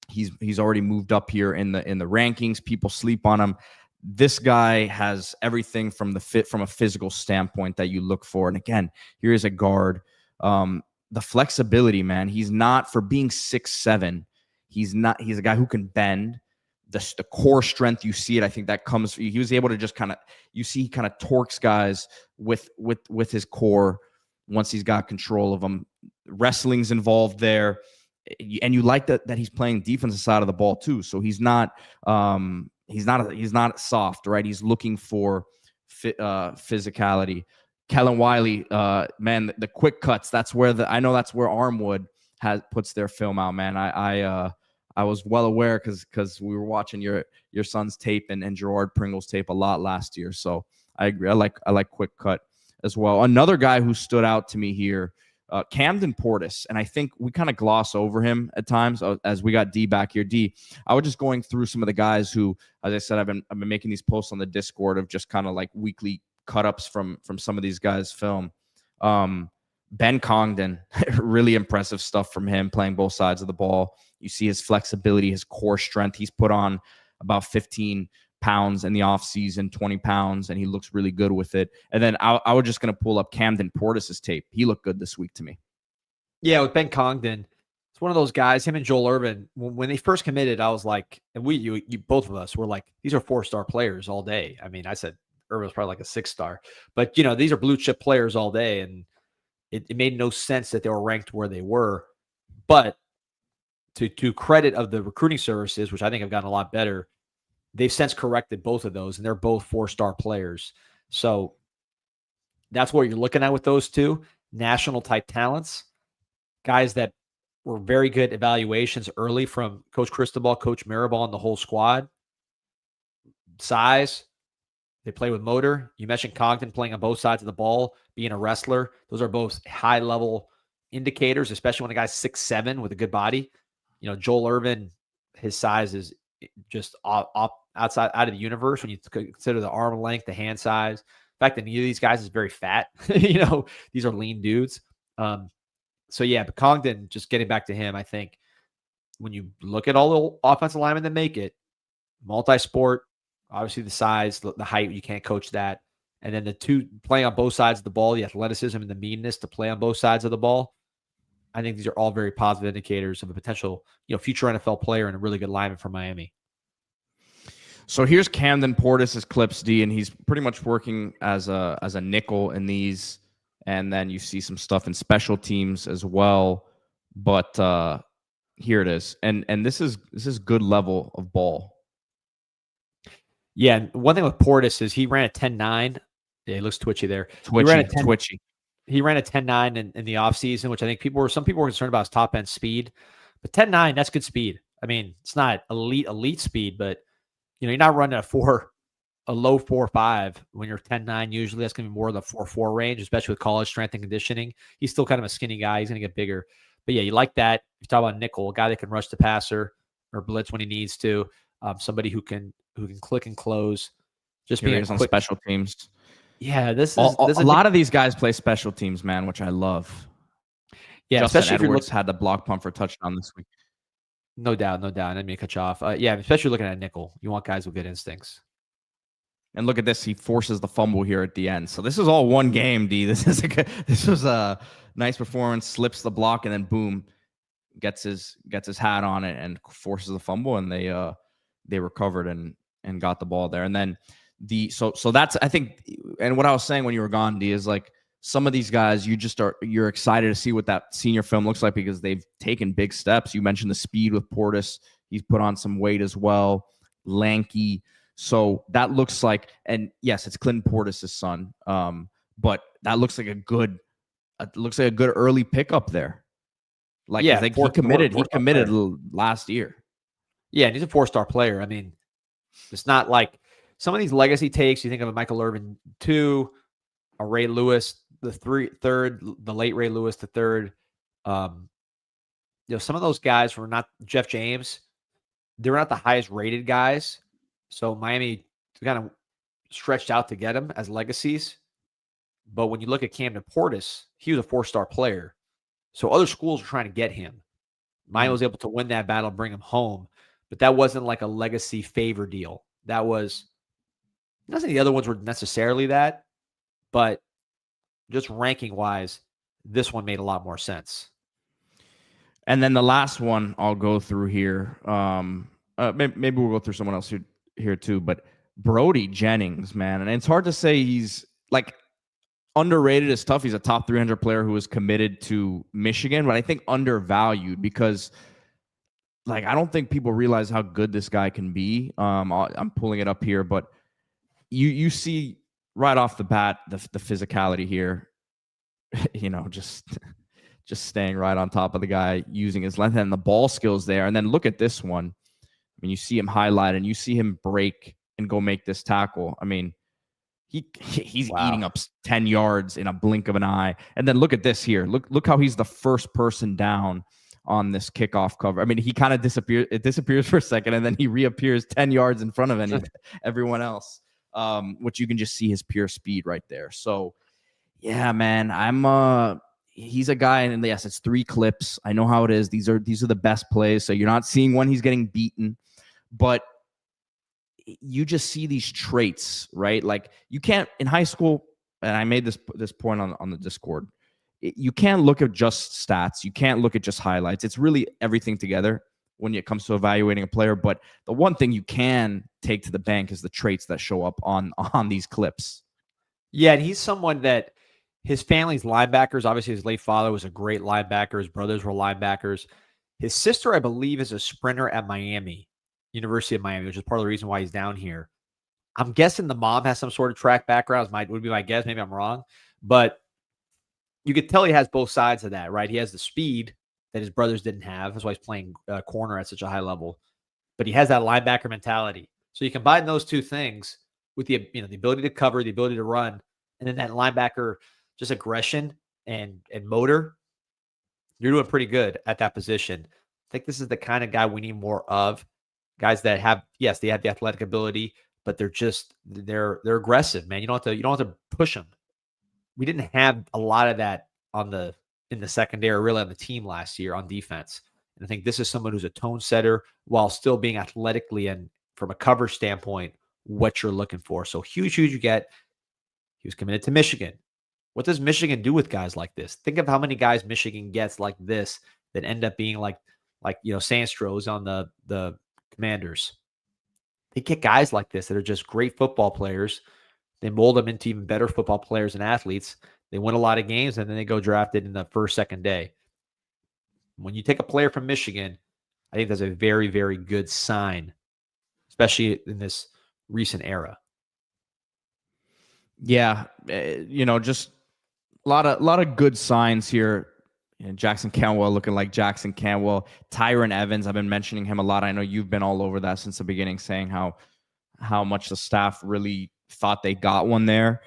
S2: he's already moved up here in the rankings. People sleep on him. This guy has everything from a physical standpoint that you look for. And again, here is a guard. The flexibility, man. He's not, for being 6'7", he's a guy who can bend. The core strength, you see it. I think that comes. He was able to just kind of, he kind of torques guys with his core once he's got control of them. Wrestling's involved there, and you like that he's playing defensive side of the ball too. So he's not soft, right? He's looking for physicality. Kellen Wiley, man, the quick cuts. That's where Armwood puts their film out, man. I was well aware because we were watching your son's tape and Gerard Pringle's tape a lot last year. So I agree. I like Quick Cut as well. Another guy who stood out to me here, Camden Portis, and I think we kind of gloss over him at times as we got D back here. D, I was just going through some of the guys who, as I said, I've been making these posts on the Discord of just kind of like weekly cut-ups from some of these guys' film. Ben Congdon, really impressive stuff from him, playing both sides of the ball. You see his flexibility, his core strength. He's put on about 15 pounds in the offseason, 20 pounds, and he looks really good with it. And then I was just going to pull up Camden Portis' tape. He looked good this week to me.
S1: Yeah, with Ben Congdon, it's one of those guys, him and Joel Irvin, when they first committed, I was like, and you both of us were like, these are 4-star players all day. I mean, I said Irvin was probably like a 6-star, but these are blue chip players all day. And it made no sense that they were ranked where they were. But to credit of the recruiting services, which I think have gotten a lot better, they've since corrected both of those, and they're both 4-star players. So that's what you're looking at with those two national type talents, guys that were very good evaluations early from Coach Cristobal, Coach Mirabal, and the whole squad. Size, they play with motor. You mentioned Congdon playing on both sides of the ball, being a wrestler. Those are both high-level indicators, especially when a guy's 6'7" with a good body. Joel Irvin, his size is just outside out of the universe when you consider the arm length, the hand size. In fact, neither of these guys is very fat. These are lean dudes. So yeah, but Congdon, just getting back to him, I think when you look at all the offensive linemen that make it, multi-sport, obviously the size, the height, you can't coach that. And then the two playing on both sides of the ball, the athleticism and the meanness to play on both sides of the ball. I think these are all very positive indicators of a potential, future NFL player and a really good lineman for Miami.
S2: So here's Camden Portis' clips, D, and he's pretty much working as a nickel in these. And then you see some stuff in special teams as well. But here it is. And this is good level of ball.
S1: Yeah, and one thing with Portis is he ran a 10.9. Yeah, he looks twitchy there.
S2: Twitchy.
S1: He ran a 10.9 in the offseason, which I think some people were concerned about his top end speed. But 10.9, that's good speed. I mean, it's not elite speed, but you're not running a low 4.5 when you're 10.9. Usually that's going to be more of the 4.4 range, especially with college strength and conditioning. He's still kind of a skinny guy. He's going to get bigger. But yeah, you like that. You talk about nickel, a guy that can rush the passer or blitz when he needs to. Somebody who can click and close. Just being
S2: on special teams.
S1: Yeah, this
S2: a lot of these guys play special teams, man, which I love.
S1: Yeah,
S2: Justin
S1: especially
S2: Edwards had the block punt for a touchdown this week.
S1: No doubt. I didn't mean to cut you off. Yeah, especially looking at nickel. You want guys with good instincts.
S2: And look at this. He forces the fumble here at the end. So this is all one game, D. This was a nice performance, slips the block, and then boom, gets his hat on it and forces the fumble, and they recovered and got the ball there. And then so that's, I think, and what I was saying when you were gone, D, is like some of these guys, you're excited to see what that senior film looks like because they've taken big steps. You mentioned the speed with Portis. He's put on some weight as well. Lanky. So that looks like, and yes, it's Clinton Portis' son. But that looks like a good early pickup there. Like,
S1: yeah,
S2: he committed last year.
S1: Yeah, and he's a 4-star player. I mean, it's not like some of these legacy takes. You think of a Michael Irvin 2, a Ray Lewis the third, the late Ray Lewis the third. Some of those guys were not Jeff James. They were not the highest rated guys. So Miami kind of stretched out to get him as legacies. But when you look at Camden Portis, he was a 4-star player. So other schools were trying to get him. Miami was able to win that battle, bring him home. But that wasn't like a legacy favor deal. That was, not saying the other ones were necessarily that, but just ranking wise, this one made a lot more sense.
S2: And then the last one I'll go through here. Maybe we'll go through someone else here too, but Brody Jennings, man. And it's hard to say he's like underrated is tough. He's a top 300 player who is committed to Michigan, but I think undervalued because like, I don't think people realize how good this guy can be. I'm pulling it up here, but you see right off the bat, the physicality here, just just staying right on top of the guy, using his length, and the ball skills there. And then look at this one. I mean, you see him highlight and you see him break and go make this tackle. I mean, he's eating up 10 yards in a blink of an eye. And then look at this here. Look how he's the first person down on this kickoff cover. I mean, he kind of disappears. It disappears for a second, and then he reappears 10 yards in front of everyone else, which you can just see his pure speed right there. So, yeah, man, he's a guy, and yes, it's 3 clips. I know how it is. These are the best plays. So you're not seeing when he's getting beaten, but you just see these traits, right? Like, you can't in high school, and I made this point on the Discord. You can't look at just stats. You can't look at just highlights. It's really everything together when it comes to evaluating a player. But the one thing you can take to the bank is the traits that show up on these clips.
S1: Yeah, and he's someone that his family's linebackers. Obviously, his late father was a great linebacker. His brothers were linebackers. His sister, I believe, is a sprinter at Miami, University of Miami, which is part of the reason why he's down here. I'm guessing the mom has some sort of track background. Would be my guess. Maybe I'm wrong. But you could tell he has both sides of that, right? He has the speed that his brothers didn't have. That's why he's playing corner at such a high level. But he has that linebacker mentality. So you combine those two things with the ability to cover, the ability to run, and then that linebacker just aggression and motor. You're doing pretty good at that position. I think this is the kind of guy we need more of. Guys that have, yes, they have the athletic ability, but they're aggressive, man. You don't have to push them. We didn't have a lot of that in the secondary, really on the team last year on defense. And I think this is someone who's a tone setter while still being athletically and from a cover standpoint, what you're looking for. So huge you get. He was committed to Michigan. What does Michigan do with guys like this? Think of how many guys Michigan gets like this that end up being like Sandstros on the Commanders. They get guys like this that are just great football players. They mold them into even better football players and athletes. They win a lot of games, and then they go drafted in the first, second day. When you take a player from Michigan, I think that's a very, very good sign, especially in this recent era.
S2: Yeah, just a lot of good signs here. Jackson Canwell looking like Jackson Canwell. Tyron Evans, I've been mentioning him a lot. I know you've been all over that since the beginning, saying how much the staff really thought they got one there.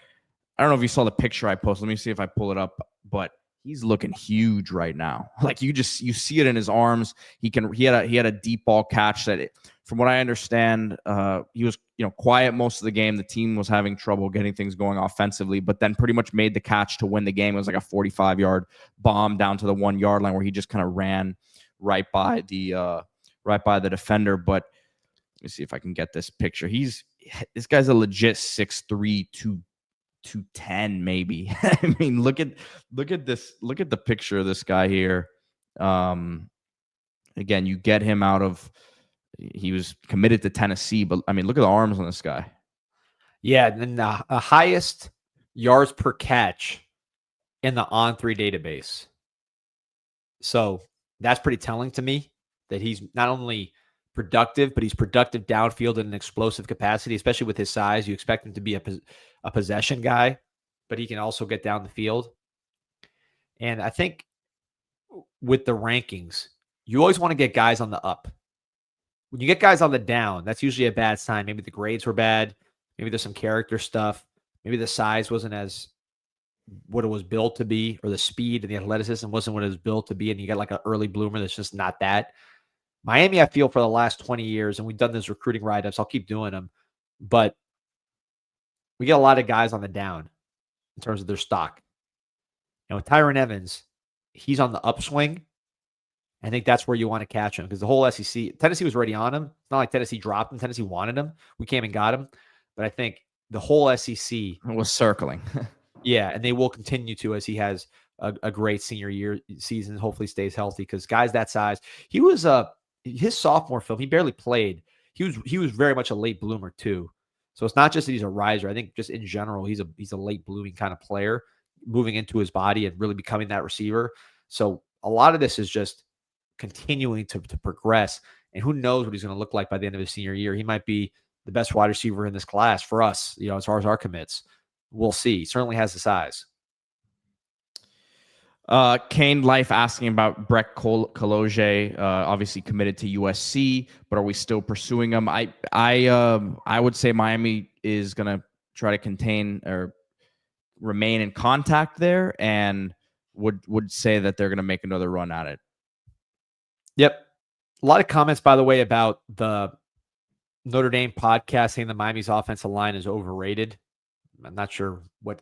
S2: I don't know if you saw the picture I posted. Let me see if I pull it up. But he's looking huge right now. Like, you see it in his arms. He had a deep ball catch that, from what I understand, he was quiet most of the game. The team was having trouble getting things going offensively, but then pretty much made the catch to win the game. It was like a 45-yard bomb down to the 1-yard line where he just kind of ran right by the defender. But let me see if I can get this picture. This guy's a legit 6'3", 210 maybe. I mean, look at this. Look at the picture of this guy here. Again, you get him out of. He was committed to Tennessee, but I mean, look at the arms on this guy.
S1: Yeah, and the highest yards per catch in the On3 database. So that's pretty telling to me that he's not only productive, but he's productive downfield in an explosive capacity, especially with his size. You expect him to be a possession guy, but he can also get down the field. And I think with the rankings, you always want to get guys on the up. When you get guys on the down, that's usually a bad sign. Maybe the grades were bad. Maybe there's some character stuff. Maybe the size wasn't as what it was built to be, or the speed and the athleticism wasn't what it was built to be, and you got like an early bloomer that's just not that. Miami, I feel, for the last 20 years, and we've done this recruiting write-ups, I'll keep doing them, but we get a lot of guys on the down in terms of their stock. Tyron Evans, he's on the upswing. I think that's where you want to catch him, because the whole SEC, Tennessee was already on him. It's not like Tennessee dropped him. Tennessee wanted him. We came and got him. But I think the whole SEC
S2: was circling.
S1: Yeah, and they will continue to, as he has a great senior year season. Hopefully stays healthy, because guys that size, he was his sophomore film, he barely played. He was very much a late bloomer too. So it's not just that he's a riser. I think just in general, he's a late blooming kind of player, moving into his body and really becoming that receiver. So a lot of this is just continuing to progress, and who knows what he's going to look like by the end of his senior year. He might be the best wide receiver in this class for us, as far as our commits. We'll see. He certainly has the size.
S2: Kane Life asking about Breck Kaloje, obviously committed to USC, but are we still pursuing him? I would say Miami is gonna try to contain or remain in contact there, and would say that they're gonna make another run at it.
S1: Yep. A lot of comments, by the way, about the Notre Dame podcast saying the Miami's offensive line is overrated. I'm not sure what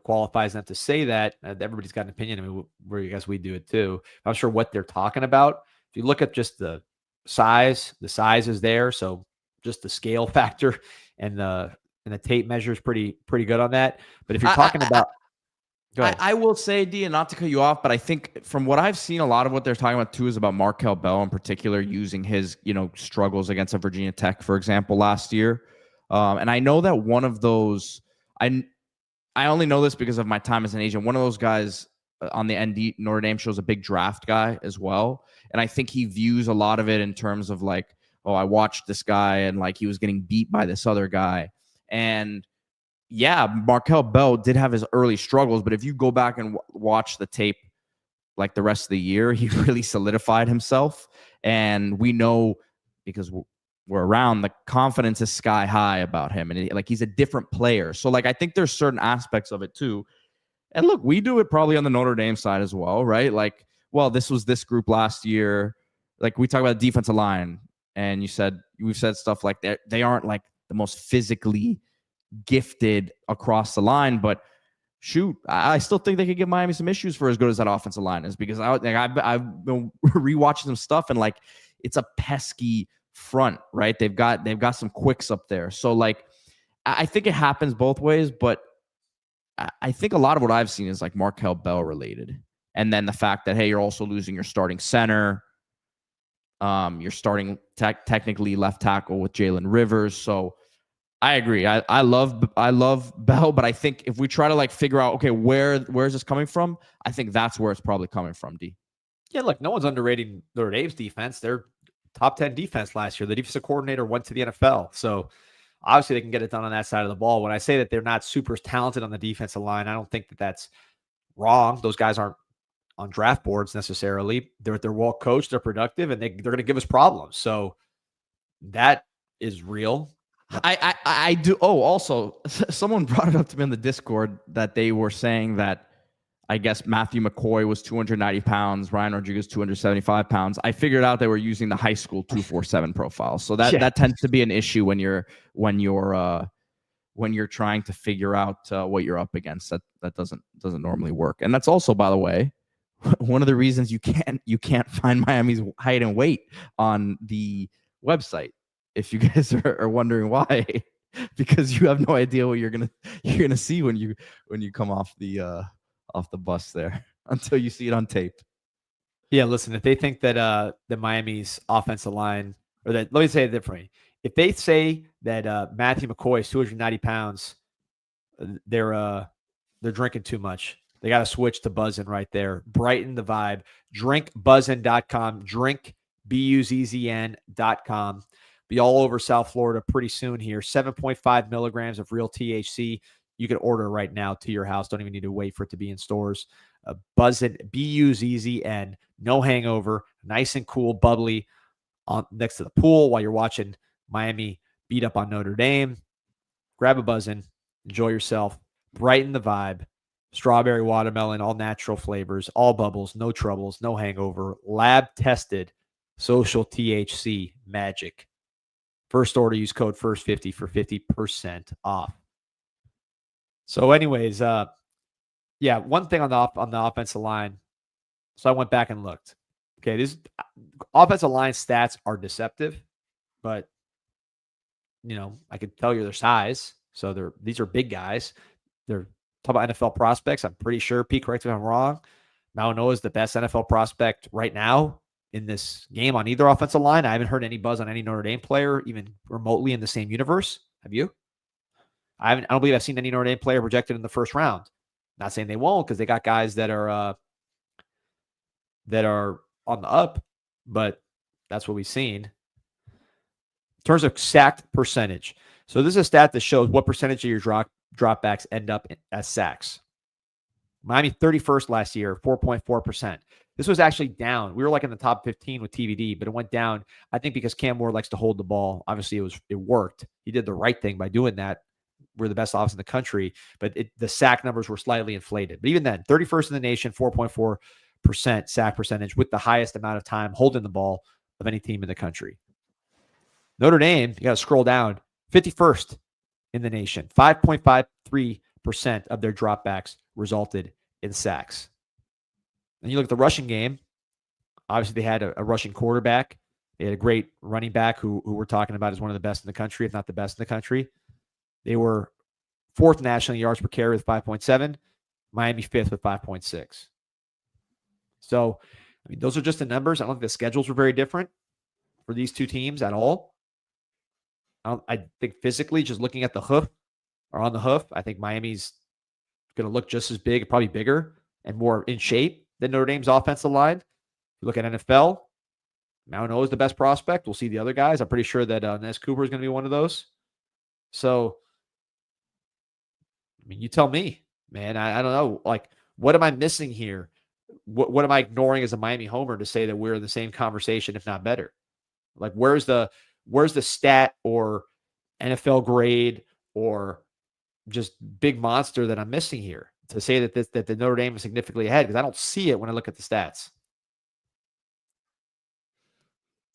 S1: qualifies them to say that. Everybody's got an opinion. I mean, I guess we do it too. I'm not sure what they're talking about. If you look at just the size is there. So just the scale factor and the tape measure is pretty good on that. But if you're talking about, go ahead.
S2: I will say, D, and not to cut you off, but I think from what I've seen, a lot of what they're talking about too is about Markel Bell in particular, using his struggles against a Virginia Tech, for example, last year. And I know that one of those, I only know this because of my time as an agent. One of those guys on the ND Notre Dame show is a big draft guy as well. And I think he views a lot of it in terms of like, oh, I watched this guy and like he was getting beat by this other guy. And yeah, Markel Bell did have his early struggles, but if you go back and watch the tape like the rest of the year, he really solidified himself. And we know, because we're around, the confidence is sky high about him, and he's a different player. So like I think there's certain aspects of it too. And look, we do it probably on the Notre Dame side as well, right? Like, well, this was this group last year. Like we talk about the defensive line, and we've said stuff like that. They aren't like the most physically gifted across the line, but shoot, I still think they could give Miami some issues for as good as that offensive line is, because I've been rewatching some stuff, and like it's a pesky front, right? They've got some quicks up there. So like I think it happens both ways, but I think a lot of what I've seen is like Markel Bell related. And then the fact that, hey, you're also losing your starting center. You're starting technically left tackle with Jalen Rivers. So I agree. I love Bell, but I think if we try to like figure out, okay, where is this coming from? I think that's where it's probably coming from, D.
S1: Yeah, look, no one's underrating Notre Dame's defense. They're top 10 defense last year. The defensive coordinator went to the NFL. So obviously they can get it done on that side of the ball. When I say that they're not super talented on the defensive line, I don't think that that's wrong. Those guys aren't on draft boards necessarily. They're well coached, they're productive, and they're going to give us problems. So that is real.
S2: I do. Oh, also, someone brought it up to me in the Discord that they were saying that I guess Matthew McCoy was 290 pounds, Ryan Rodriguez 275 pounds. I figured out they were using the high school 247 profile. So that tends to be an issue when you're trying to figure out what you're up against. That doesn't normally work. And that's also, by the way, one of the reasons you can't find Miami's height and weight on the website. If you guys are wondering why, because you have no idea what you're gonna see when you come off the bus there until you see it on tape.
S1: Yeah, listen, if they think that the Miami's offensive line, or that, let me say it differently. If they say that Matthew McCoy is 290 pounds, they're drinking too much. They got to switch to buzzing right there. Brighten the vibe. Drinkbuzzin.com. drinkbuzzn.com. Be all over South Florida pretty soon here. 7.5 milligrams of real THC. You can order right now to your house. Don't even need to wait for it to be in stores. Buzzin, Buzzn. No hangover. Nice and cool, bubbly next to the pool while you're watching Miami beat up on Notre Dame. Grab a Buzzin. Enjoy yourself. Brighten the vibe. Strawberry, watermelon, all natural flavors, all bubbles, no troubles, no hangover. Lab tested, social THC magic. First order, use code FIRST50 for 50% off. So anyways, yeah, one thing on the offensive line. So I went back and looked. Okay, these offensive line stats are deceptive, but I could tell you their size. So these are big guys. They're talking about NFL prospects. I'm pretty sure, Pete, correct me if I'm wrong, Mauano is the best NFL prospect right now in this game on either offensive line. I haven't heard any buzz on any Notre Dame player even remotely in the same universe. Have you? I don't believe I've seen any Notre Dame player projected in the first round. Not saying they won't, because they got guys that are on the up, but that's what we've seen. In terms of sacked percentage. So this is a stat that shows what percentage of your dropbacks end up as sacks. Miami 31st last year, 4.4%. This was actually down. We were like in the top 15 with TVD, but it went down, I think, because Cam Ward likes to hold the ball. Obviously, it worked. He did the right thing by doing that. We're the best offense in the country, but the sack numbers were slightly inflated. But even then, 31st in the nation, 4.4% sack percentage, with the highest amount of time holding the ball of any team in the country. Notre Dame, you got to scroll down, 51st in the nation, 5.53% of their dropbacks resulted in sacks. And you look at the rushing game, obviously they had a rushing quarterback. They had a great running back who we're talking about as one of the best in the country, if not the best in the country. They were 4th nationally yards per carry with 5.7, Miami 5th with 5.6. So, I mean, those are just the numbers. I don't think the schedules were very different for these two teams at all. I think physically, just looking at the hoof or on the hoof, I think Miami's going to look just as big, probably bigger and more in shape than Notre Dame's offensive line. If you look at NFL, Mount O is the best prospect. We'll see the other guys. I'm pretty sure that Nez Cooper is going to be one of those. So, I mean, you tell me, man. I don't know. Like, what am I missing here? What am I ignoring as a Miami homer to say that we're in the same conversation, if not better? Like, where's the stat or NFL grade or just big monster that I'm missing here to say that the Notre Dame is significantly ahead? Because I don't see it when I look at the stats.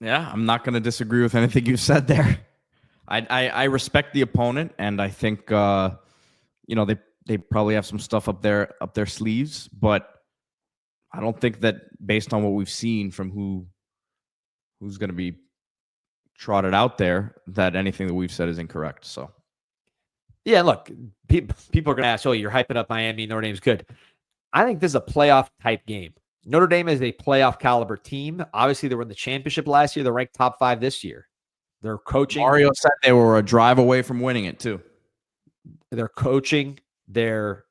S2: Yeah, I'm not going to disagree with anything you said there. I respect the opponent, and I think they probably have some stuff up their sleeves, but I don't think that based on what we've seen from who's going to be trotted out there, that anything that we've said is incorrect. So,
S1: yeah, look, people are going to ask, "Oh, you're hyping up Miami. Notre Dame's good." I think this is a playoff type game. Notre Dame is a playoff caliber team. Obviously, they were in the championship last year. They're ranked top 5 this year. They're coaching.
S2: Mario said they were a drive away from winning it too.
S1: They're coaching. They're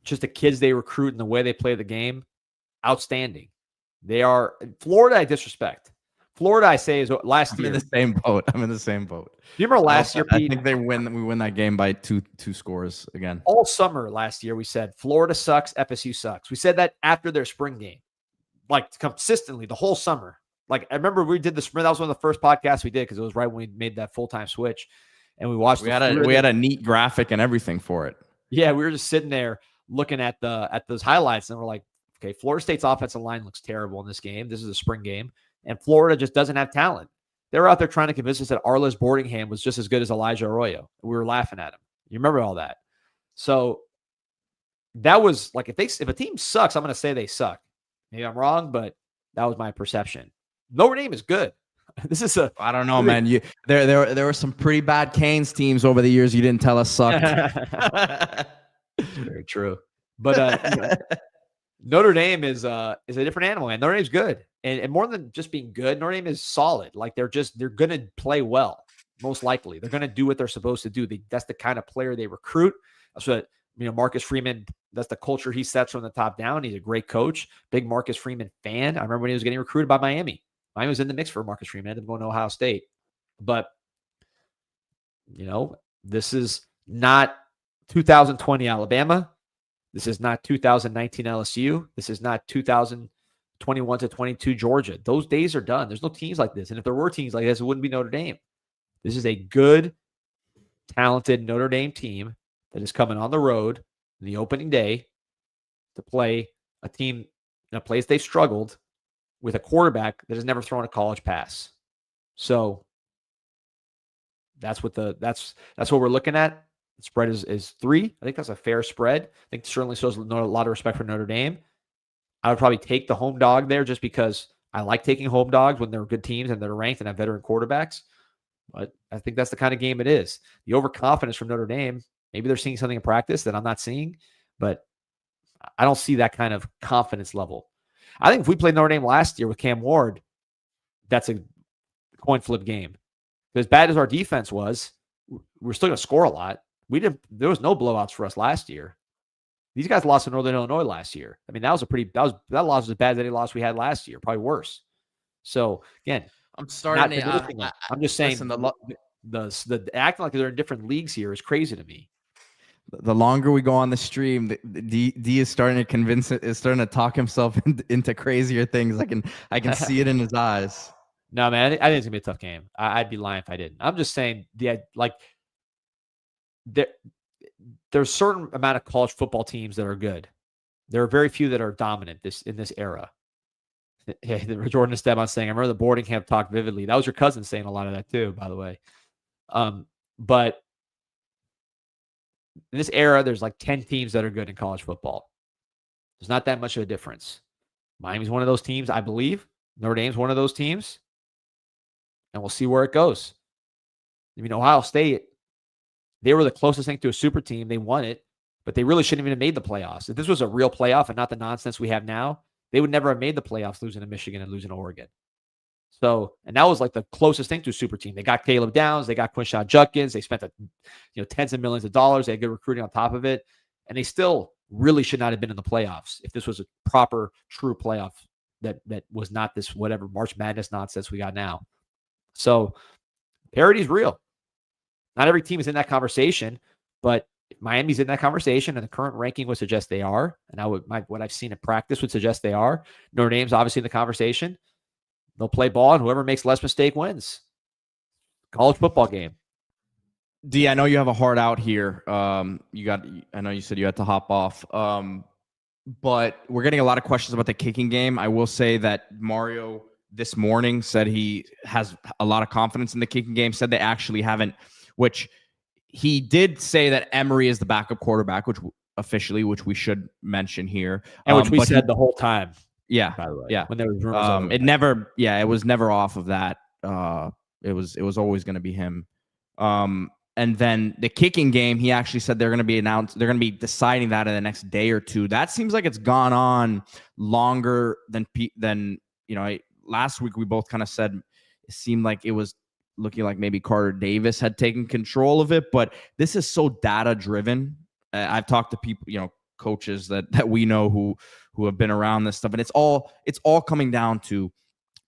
S1: just the kids they recruit and the way they play the game. Outstanding. They are Florida. I disrespect Florida. I say is last year.
S2: I'm in the same boat.
S1: You remember last year, Pete?
S2: I think we win that game by two scores again.
S1: All summer last year, we said Florida sucks, FSU sucks. We said that after their spring game, like consistently the whole summer. Like, I remember we did the spring. That was one of the first podcasts we did because it was right when we made that full-time switch, and we watched.
S2: We had a neat graphic and everything for it.
S1: Yeah, we were just sitting there looking at those highlights, and we're like, okay, Florida State's offensive line looks terrible in this game. This is a spring game, and Florida just doesn't have talent. They were out there trying to convince us that Arlis Boardingham was just as good as Elijah Arroyo. We were laughing at him. You remember all that? So that was like, if a team sucks, I'm going to say they suck. Maybe I'm wrong, but that was my perception. Notre Dame is good. This is
S2: I don't know, man. There were some pretty bad Canes teams over the years you didn't tell us sucked.
S1: Very true. But Notre Dame is a different animal, man. Notre Dame's good. And more than just being good, Notre Dame is solid. Like, they're going to play well, most likely. They're going to do what they're supposed to do. That's the kind of player they recruit. That's what, Marcus Freeman, that's the culture he sets from the top down. He's a great coach. Big Marcus Freeman fan. I remember when he was getting recruited by Miami. Miami was in the mix for Marcus Freeman. Ended up going to Ohio State. But, this is not 2020 Alabama. This is not 2019 LSU. This is not 2021 to 22 Georgia. Those days are done. There's no teams like this. And if there were teams like this, it wouldn't be Notre Dame. This is a good, talented Notre Dame team that is coming on the road in the opening day to play a team in a place they've struggled with a quarterback that has never thrown a college pass. So that's what we're looking at. The spread is 3. I think that's a fair spread. I think it certainly shows a lot of respect for Notre Dame. I would probably take the home dog there just because I like taking home dogs when they're good teams and they're ranked and have veteran quarterbacks. But I think that's the kind of game it is. The overconfidence from Notre Dame, maybe they're seeing something in practice that I'm not seeing, but I don't see that kind of confidence level. I think if we played Notre Dame last year with Cam Ward, that's a coin flip game. As bad as our defense was, we're still going to score a lot. There was no blowouts for us last year. These guys lost to Northern Illinois last year. I mean, that loss was as bad as any loss we had last year, probably worse. So again, I'm just saying the acting like they're in different leagues here is crazy to me.
S2: The longer we go on the stream, D is starting to talk himself into crazier things. I can see it in his eyes.
S1: No, man, I think it's gonna be a tough game. I'd be lying if I didn't. I'm just saying, there's a certain amount of college football teams that are good. There are very few that are dominant in this era. Jordan Esteban saying, I remember the boarding camp talk vividly. That was your cousin saying a lot of that too, by the way. But in this era, there's like 10 teams that are good in college football. There's not that much of a difference. Miami's one of those teams, I believe. Notre Dame's one of those teams. And we'll see where it goes. I mean, Ohio State, they were the closest thing to a super team. They won it, but they really shouldn't even have made the playoffs. If this was a real playoff and not the nonsense we have now, they would never have made the playoffs losing to Michigan and losing to Oregon. So, and that was like the closest thing to a super team. They got Caleb Downs, they got Quinshon Judkins, they spent tens of millions of dollars. They had good recruiting on top of it, and they still really should not have been in the playoffs if this was a proper, true playoff that was not this whatever March Madness nonsense we got now. So, parity is real. Not every team is in that conversation, but if Miami's in that conversation, and the current ranking would suggest they are, and what I've seen in practice would suggest they are. Notre Dame's obviously in the conversation. They'll play ball, and whoever makes less mistake wins. College football game.
S2: D, I know you have a heart out here. I know you said you had to hop off. But we're getting a lot of questions about the kicking game. I will say that Mario this morning said he has a lot of confidence in the kicking game, said they actually haven't, which he did say that Emory is the backup quarterback, which we should mention here.
S1: And which we said the whole time.
S2: Yeah.
S1: By the way.
S2: Yeah.
S1: When there was rumors
S2: it was never off of that. It was always going to be him. And then the kicking game, he actually said they're going to be deciding that in the next day or two. That seems like it's gone on longer than last week we both kind of said it seemed like it was looking like maybe Carter Davis had taken control of it, but this is so data driven. I've talked to people, coaches that we know who have been around this stuff, and it's all coming down to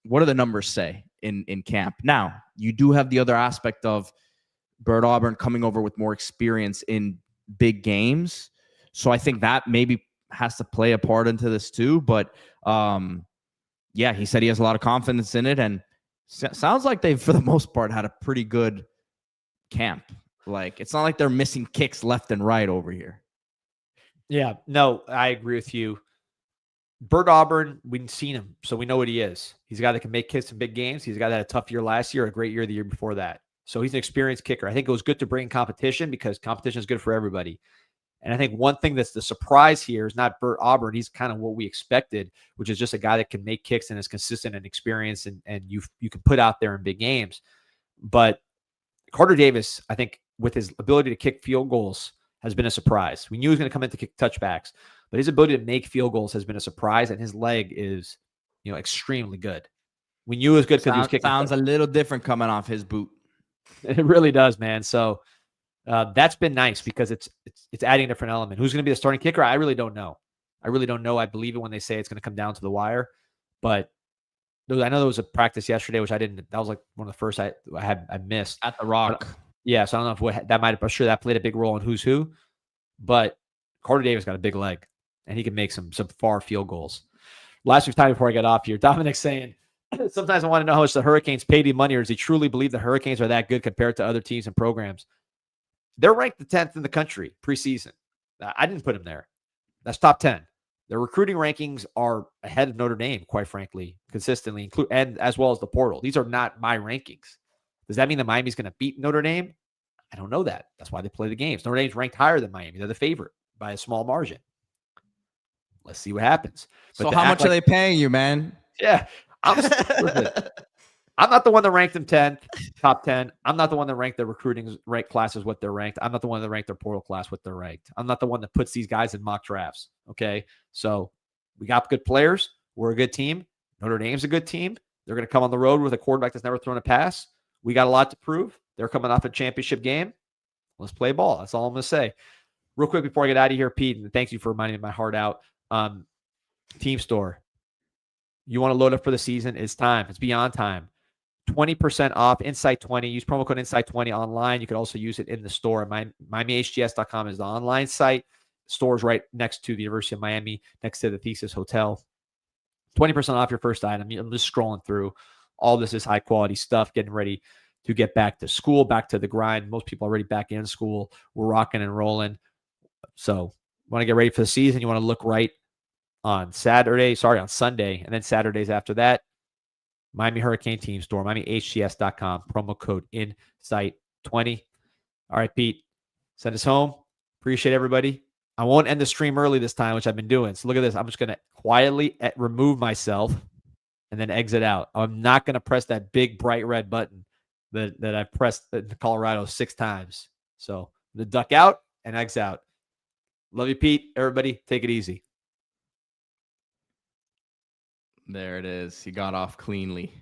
S2: what do the numbers say in camp. Now, you do have the other aspect of Bert Auburn coming over with more experience in big games. So I think that maybe has to play a part into this too. But yeah, he said he has a lot of confidence in it, and sounds like they've, for the most part, had a pretty good camp. Like, it's not like they're missing kicks left and right over here.
S1: Yeah, no, I agree with you. Bert Auburn, we've seen him, so we know what he is. He's a guy that can make kicks in big games. He's a guy that had a tough year last year, a great year the year before that. So he's an experienced kicker. I think it was good to bring competition because competition is good for everybody. And I think one thing that's the surprise here is not Bert Auburn. He's kind of what we expected, which is just a guy that can make kicks and is consistent and experienced and you can put out there in big games. But Carter Davis, I think, with his ability to kick field goals has been a surprise. We knew he was going to come in to kick touchbacks, but his ability to make field goals has been a surprise, and his leg is, extremely good. We knew it was good because he was kicking.
S2: Sounds a little different coming off his boot.
S1: It really does, man. So that's been nice because it's adding a different element. Who's going to be the starting kicker? I really don't know. I believe it when they say it's going to come down to the wire, but I know there was a practice yesterday, which I didn't. That was like one of the first I missed
S2: at the Rock.
S1: Yeah, so I don't know if I'm sure that played a big role in who's who, but Carter Davis got a big leg, and he can make some far field goals. Last week's time before I got off here, Dominic's saying, sometimes I want to know how much the Hurricanes paid him money, or does he truly believe the Hurricanes are that good compared to other teams and programs? They're ranked the 10th in the country preseason. I didn't put them there. That's top 10. Their recruiting rankings are ahead of Notre Dame, quite frankly, consistently, and as well as the portal. These are not my rankings. Does that mean that Miami's going to beat Notre Dame? I don't know that. That's why they play the games. Notre Dame's ranked higher than Miami. They're the favorite by a small margin. Let's see what happens.
S2: But so how much are they paying you, man?
S1: Yeah. I'm not the one that ranked them 10th, top 10. I'm not the one that ranked their recruiting ranked classes what they're ranked. I'm not the one that ranked their portal class what they're ranked. I'm not the one that puts these guys in mock drafts. Okay. So we got good players. We're a good team. Notre Dame's a good team. They're going to come on the road with a quarterback that's never thrown a pass. We got a lot to prove. They're coming off a championship game. Let's play ball. That's all I'm going to say. Real quick before I get out of here, Pete, and thank you for reminding me my heart out. Team Store. You want to load up for the season? It's time. It's beyond time. 20% off, Insight 20. Use promo code Insight 20 online. You could also use it in the store. MiamiHTS.com is the online site. Store's right next to the University of Miami, next to the Thesis Hotel. 20% off your first item. I'm just scrolling through. All this is high quality stuff, getting ready to get back to school, back to the grind. Most people already back in school. We're rocking and rolling. So want to get ready for the season. You want to look right on Sunday, and then Saturdays after that. Miami Hurricane Team Store, MiamiHTS.com, promo code INSIGHT20. All right, Pete, send us home. Appreciate everybody. I won't end the stream early this time, which I've been doing. So look at this. I'm just going to quietly remove myself and then exit out. I'm not going to press that big bright red button that I've pressed in Colorado 6 times. So the duck out and exit out. Love you, Pete. Everybody, take it easy.
S2: There it is. He got off cleanly.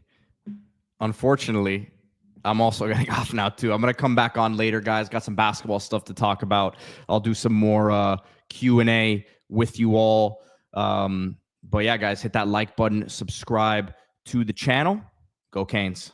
S2: Unfortunately, I'm also getting off now too. I'm going to come back on later, guys. Got some basketball stuff to talk about. I'll do some more Q&A with you all. But yeah, guys, hit that like button, subscribe to the channel. Go Canes.